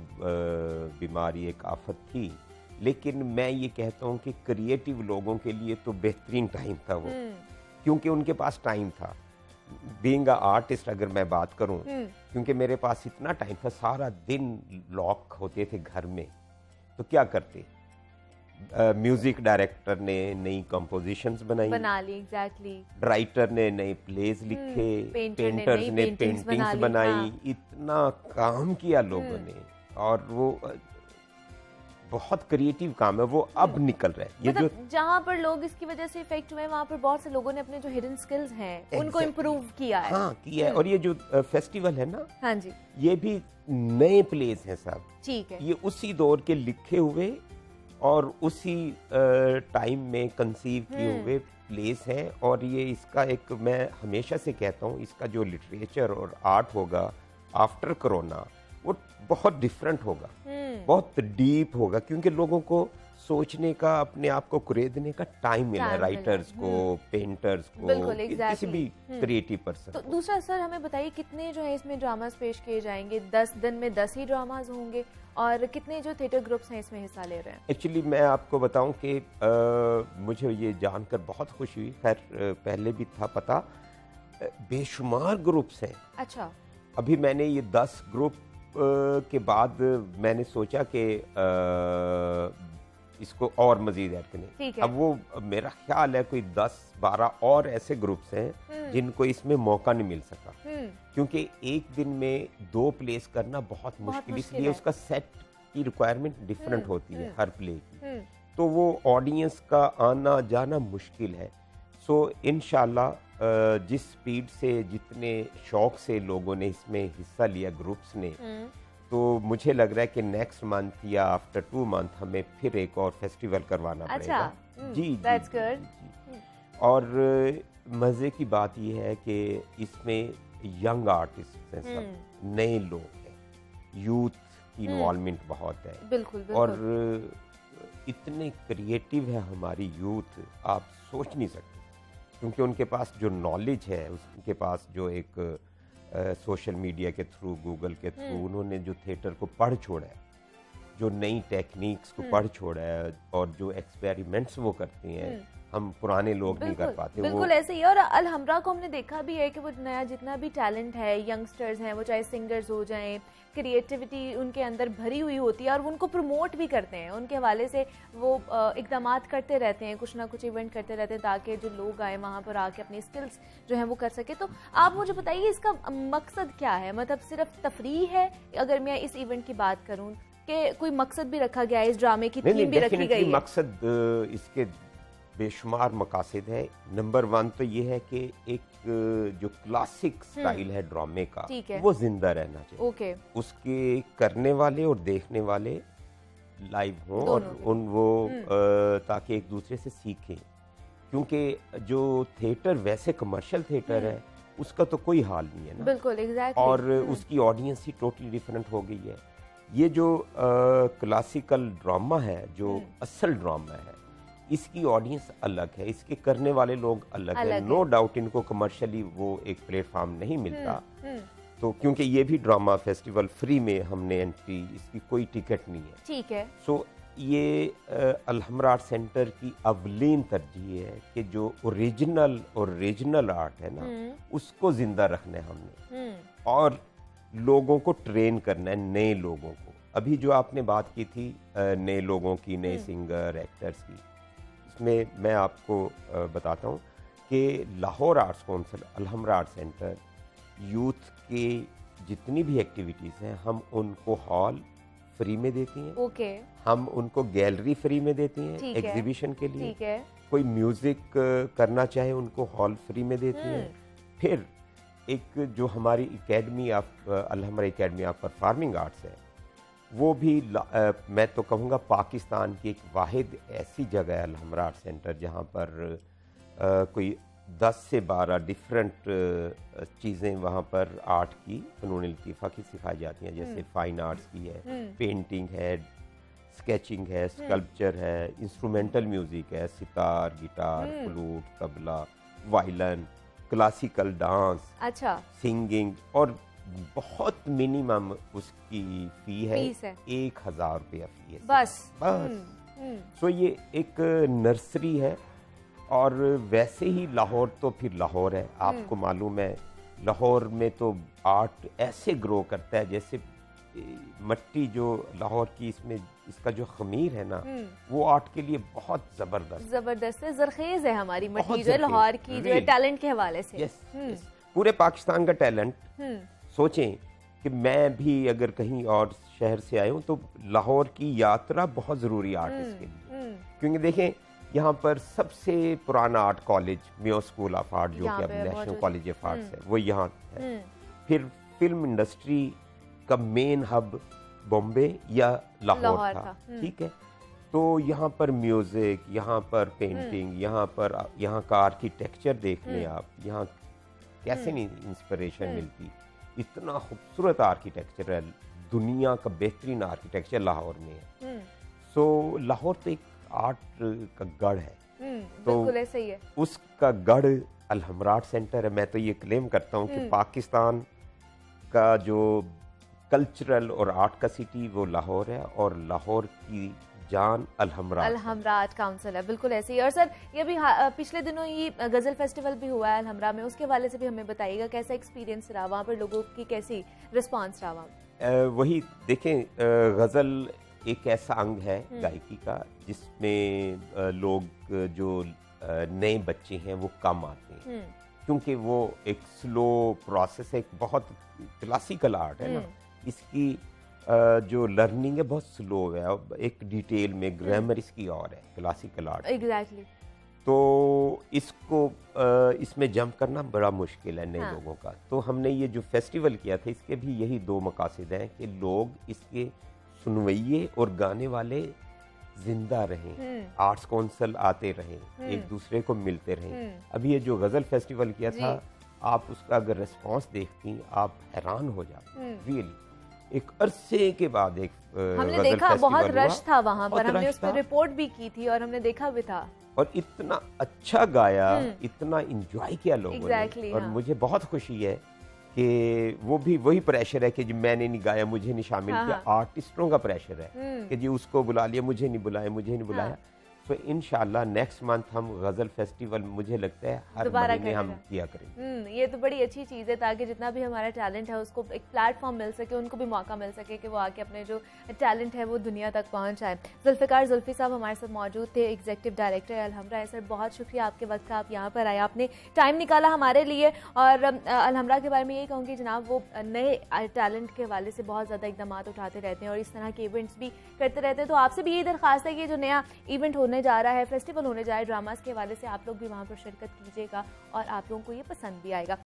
E: बीमारी, एक आफत थी, लेकिन मैं ये कहता हूँ कि क्रिएटिव लोगों के लिए तो बेहतरीन टाइम था वो, क्योंकि उनके पास टाइम था। बीइंग अ आर्टिस्ट अगर मैं बात करूं, क्योंकि मेरे पास इतना टाइम था, सारा दिन लॉक होते थे घर में, तो क्या करते, म्यूजिक डायरेक्टर ने नई कंपोजिशंस बना ली, एग्जैक्टली, राइटर ने नए प्लेज लिखे, पेंटर्स ने पेंटिंग्स बनाई, इतना काम किया लोगों ने और वो बहुत क्रिएटिव काम है, वो अब निकल रहा है। ये
A: मतलब जहाँ पर लोग इसकी वजह से इफेक्ट हुए, वहाँ पर बहुत से लोगों ने अपने जो हिडन स्किल्स हैं उनको इम्प्रूव किया है।
E: हाँ किया है। और ये जो फेस्टिवल है ना,
A: हाँ जी,
E: ये भी नए प्लेस हैं सब,
A: ठीक है,
E: ये उसी दौर के लिखे हुए और उसी टाइम में कंसीव किए हुए प्लेस है और ये इसका एक, मैं हमेशा से कहता हूँ, इसका जो लिटरेचर और आर्ट होगा आफ्टर कोरोना वो बहुत डिफरेंट होगा, बहुत डीप होगा, क्योंकि लोगों को सोचने का, अपने आप को कुरेदने का टाइम मिला है, राइटर्स को, पेंटर्स को, किसी भी क्रिएटिव पर्सन।
A: तो दूसरा सर हमें बताइए कितने जो है इसमें ड्रामास पेश किए जाएंगे? 10 दिन में 10 ही ड्रामास होंगे और कितने जो थिएटर ग्रुप्स हैं इसमें हिस्सा ले रहे हैं?
E: एक्चुअली मैं आपको बताऊं कि मुझे ये जानकर बहुत खुशी हुई, खैर पहले भी था पता, बेशुमार ग्रुप्स हैं।
A: अच्छा।
E: अभी मैंने ये 10 ग्रुप के बाद मैंने सोचा कि इसको और मजीद ऐड करें। अब वो मेरा ख्याल है कोई 10-12 और ऐसे ग्रुप्स हैं जिनको इसमें मौका नहीं मिल सका, क्योंकि एक दिन में 2 प्लेस करना बहुत मुश्किल, इसलिए उसका सेट की रिक्वायरमेंट डिफरेंट होती है हर प्ले की, तो वो ऑडियंस का आना जाना मुश्किल है। सो इंशाल्लाह जिस स्पीड से, जितने शौक से लोगों ने इसमें हिस्सा लिया ग्रुप्स ने, तो मुझे लग रहा है कि नेक्स्ट मंथ या आफ्टर 2 मंथ हमें फिर एक और फेस्टिवल करवाना पड़ेगा। जी,
A: That's good.
E: और मज़े की बात यह है कि इसमें यंग आर्टिस्ट हैं, सब नए लोग हैं, यूथ की इन्वॉल्वमेंट बहुत है।
A: बिल्कुल।
E: और इतने क्रिएटिव है हमारी यूथ, आप सोच नहीं सकते, क्योंकि उनके पास जो नॉलेज है, उनके पास जो एक सोशल मीडिया के थ्रू, गूगल के थ्रू उन्होंने जो थिएटर को पढ़ छोड़ा है, जो नई टेक्निक्स को पढ़ छोड़ा है, और जो एक्सपेरिमेंट्स वो करते हैं, हम पुराने लोग नहीं कर पाते।
A: बिल्कुल ऐसे ही। और अलहमरा को हमने देखा भी है कि वो नया जितना भी टैलेंट है, यंगस्टर्स हैं, वो चाहे सिंगर्स हो जाएं, क्रिएटिविटी उनके अंदर भरी हुई होती है और वो उनको प्रमोट भी करते हैं, उनके हवाले से वो इक़दामात करते रहते हैं, कुछ ना कुछ इवेंट करते रहते हैं, ताकि जो लोग आए वहाँ पर आके अपनी स्किल्स जो है वो कर सके। तो आप मुझे बताइए इसका मकसद क्या है? मतलब सिर्फ तफरीह है? अगर मैं इस इवेंट की बात करूँ कि कोई मकसद भी रखा गया है, इस ड्रामे की थीम भी रखी गई है?
E: मकसद इसके बेशुमार मकासद है। नंबर 1 तो ये है कि एक जो क्लासिक स्टाइल है ड्रामे का, वो जिंदा रहना चाहिए। उसके करने वाले और देखने वाले लाइव हों और ताकि एक दूसरे से सीखें, क्योंकि जो थिएटर वैसे कमर्शियल थिएटर है उसका तो कोई हाल नहीं है ना।
A: बिल्कुल, एग्जैक्टली।
E: और उसकी ऑडियंस ही टोटली डिफरेंट हो गई है। ये जो क्लासिकल ड्रामा है, जो असल ड्रामा है, इसकी ऑडियंस अलग है, इसके करने वाले लोग अलग है। नो डाउट इनको कमर्शियली वो एक प्लेटफॉर्म नहीं मिलता, तो क्योंकि ये भी ड्रामा फेस्टिवल फ्री में हमने एंट्री, इसकी कोई टिकट नहीं है।
A: ठीक है।
E: सो ये अलहमरा आर्ट सेंटर की अवलीन तरजीह है कि जो ओरिजिनल और रीजनल आर्ट है ना, उसको जिंदा रखना है हमने, और लोगों को ट्रेन करना है, नए लोगों को। अभी जो आपने बात की थी नए लोगों की, नए सिंगर, एक्टर्स की, इसमें मैं आपको बताता हूँ कि Lahore arts council, Alhamra art centre, youth के जितनी भी एक्टिविटीज़ हैं, हम उनको हॉल फ्री में देती हैं। हम उनको गैलरी फ्री में देती हैं एग्जीबिशन के लिए। कोई म्यूज़िक करना चाहे उनको हॉल फ्री में देती हैं। फिर एक जो हमारी academy of Alhamra academy of performing arts है, वो भी मैं तो कहूँगा पाकिस्तान की एक वाहिद ऐसी जगह है अलहमरा आर्ट सेंटर, जहाँ पर कोई 10 से 12 डिफरेंट चीज़ें वहाँ पर आर्ट की, फ़नून लतीफ़ा की सिखाई जाती हैं। जैसे फाइन आर्ट्स की है, पेंटिंग है, स्केचिंग है, स्कल्पचर है, इंस्ट्रूमेंटल म्यूज़िक है, sitar, guitar, flute, tabla, violin, classical dance, singing, और बहुत मिनिमम उसकी फी है 1000 रुपया फी है बस। सो ये एक नर्सरी है। और वैसे ही लाहौर तो फिर लाहौर है, आपको मालूम है लाहौर में तो आर्ट ऐसे ग्रो करता है जैसे मट्टी जो लाहौर की, इसमें इसका जो खमीर है ना, वो आर्ट के लिए बहुत जबरदस्त है, जरखेज है हमारी मट्टी जो लाहौर की, जो टैलेंट के हवाले से। पूरे पाकिस्तान का टैलेंट। सोचें कि मैं भी अगर कहीं और शहर से आया हूँ तो लाहौर की यात्रा बहुत ज़रूरी आर्टिस्ट के लिए, क्योंकि देखें यहाँ पर सबसे पुराना art college Mayo school of art, जो कि अब नेशनल कॉलेज ऑफ आर्ट्स है, वो यहाँ है। फिर फिल्म इंडस्ट्री का मेन हब बॉम्बे या लाहौर था। ठीक है। तो यहाँ पर म्यूजिक, यहाँ पर पेंटिंग, यहाँ का आर्किटेक्चर देख लें आप, यहाँ कैसे नहीं इंस्पिरेशन मिलती। इतना खूबसूरत आर्किटेक्चर है, दुनिया का बेहतरीन आर्किटेक्चर लाहौर में है। सो लाहौर तो एक आर्ट का गढ़ है, तो
A: ऐसे ही है।
E: उसका गढ़ अलहमराट सेंटर है। मैं तो ये क्लेम करता हूँ कि पाकिस्तान का जो कल्चरल और आर्ट का सिटी वो लाहौर है, और लाहौर की जान अलहमराट
A: काउंसिल है। बिल्कुल ऐसे ही। और सर ये भी पिछले दिनों ये गजल फेस्टिवल भी हुआ है अलहमरा में, उसके हवाले से भी हमें बताइएगा कैसा एक्सपीरियंस रहा वहाँ पर, लोगों की कैसी रिस्पांस रहा वहाँ?
E: वही देखें, गजल एक ऐसा अंग है गायकी का जिसमें लोग जो नए बच्चे हैं वो कम आते हैं, क्योंकि वो एक स्लो प्रोसेस है, एक बहुत क्लासिकल आर्ट है ना, इसकी जो लर्निंग है बहुत स्लो है, एक डिटेल में ग्रामर इसकी और है क्लासिकल आर्ट।
A: एग्जैक्टली।
E: तो इसको इसमें जंप करना बड़ा मुश्किल है नए लोगों का। तो हमने ये जो फेस्टिवल किया था इसके भी यही दो मकासद हैं कि लोग इसके सुनवैये और गाने वाले जिंदा रहें, आर्ट्स काउंसिल आते रहें, एक दूसरे को मिलते रहें। अभी ये जो गजल फेस्टिवल किया था, आप उसका अगर रिस्पांस देखती आप हैरान हो जाते। रियली एक अरसे के बाद एक
A: हमने देखा बहुत रश था वहाँ पर, हमने उस पर रिपोर्ट भी की थी और हमने देखा भी था,
E: और इतना अच्छा गाया, इतना एंजॉय किया लोगों ने। और मुझे बहुत खुशी है कि वो भी वही प्रेशर है कि जी मैंने नहीं गाया, मुझे नहीं शामिल किया। आर्टिस्टों का प्रेशर है कि जी उसको बुला लिया, मुझे नहीं बुलाया। तो इंशाल्लाह नेक्स्ट मंथ हम गजल फेस्टिवल मुझे लगता है हर महीने हम किया करेंगे।
A: ये तो बड़ी अच्छी चीज़ है, ताकि जितना भी हमारा टैलेंट है उसको एक प्लेटफॉर्म मिल सके, उनको भी मौका मिल सके कि वो आके अपने जो टैलेंट है वो दुनिया तक पहुंचाए। जुल्फ़िकार जुल्फ़ी साहब हमारे साथ मौजूद थे, एग्जीक्यूटिव डायरेक्टर अलहमरा। सर बहुत शुक्रिया आपके वक्त का, आप यहाँ पर आए, आपने टाइम निकाला हमारे लिए। और अलहमरा के बारे में यही कहूँगी जनाब, वो नए टैलेंट के हवाले से बहुत ज़्यादा इकदाम उठाते रहते हैं और इस तरह के इवेंट्स भी करते रहते हैं। तो आपसे भी यही दरख्वास्त है कि जो नया इवेंट होने जा रहा है, फेस्टिवल होने जा रहा है ड्रामास के हवाले से, आप लोग भी वहाँ पर शिरकत कीजिएगा और आप लोगों को ये पसंद भी आएगा।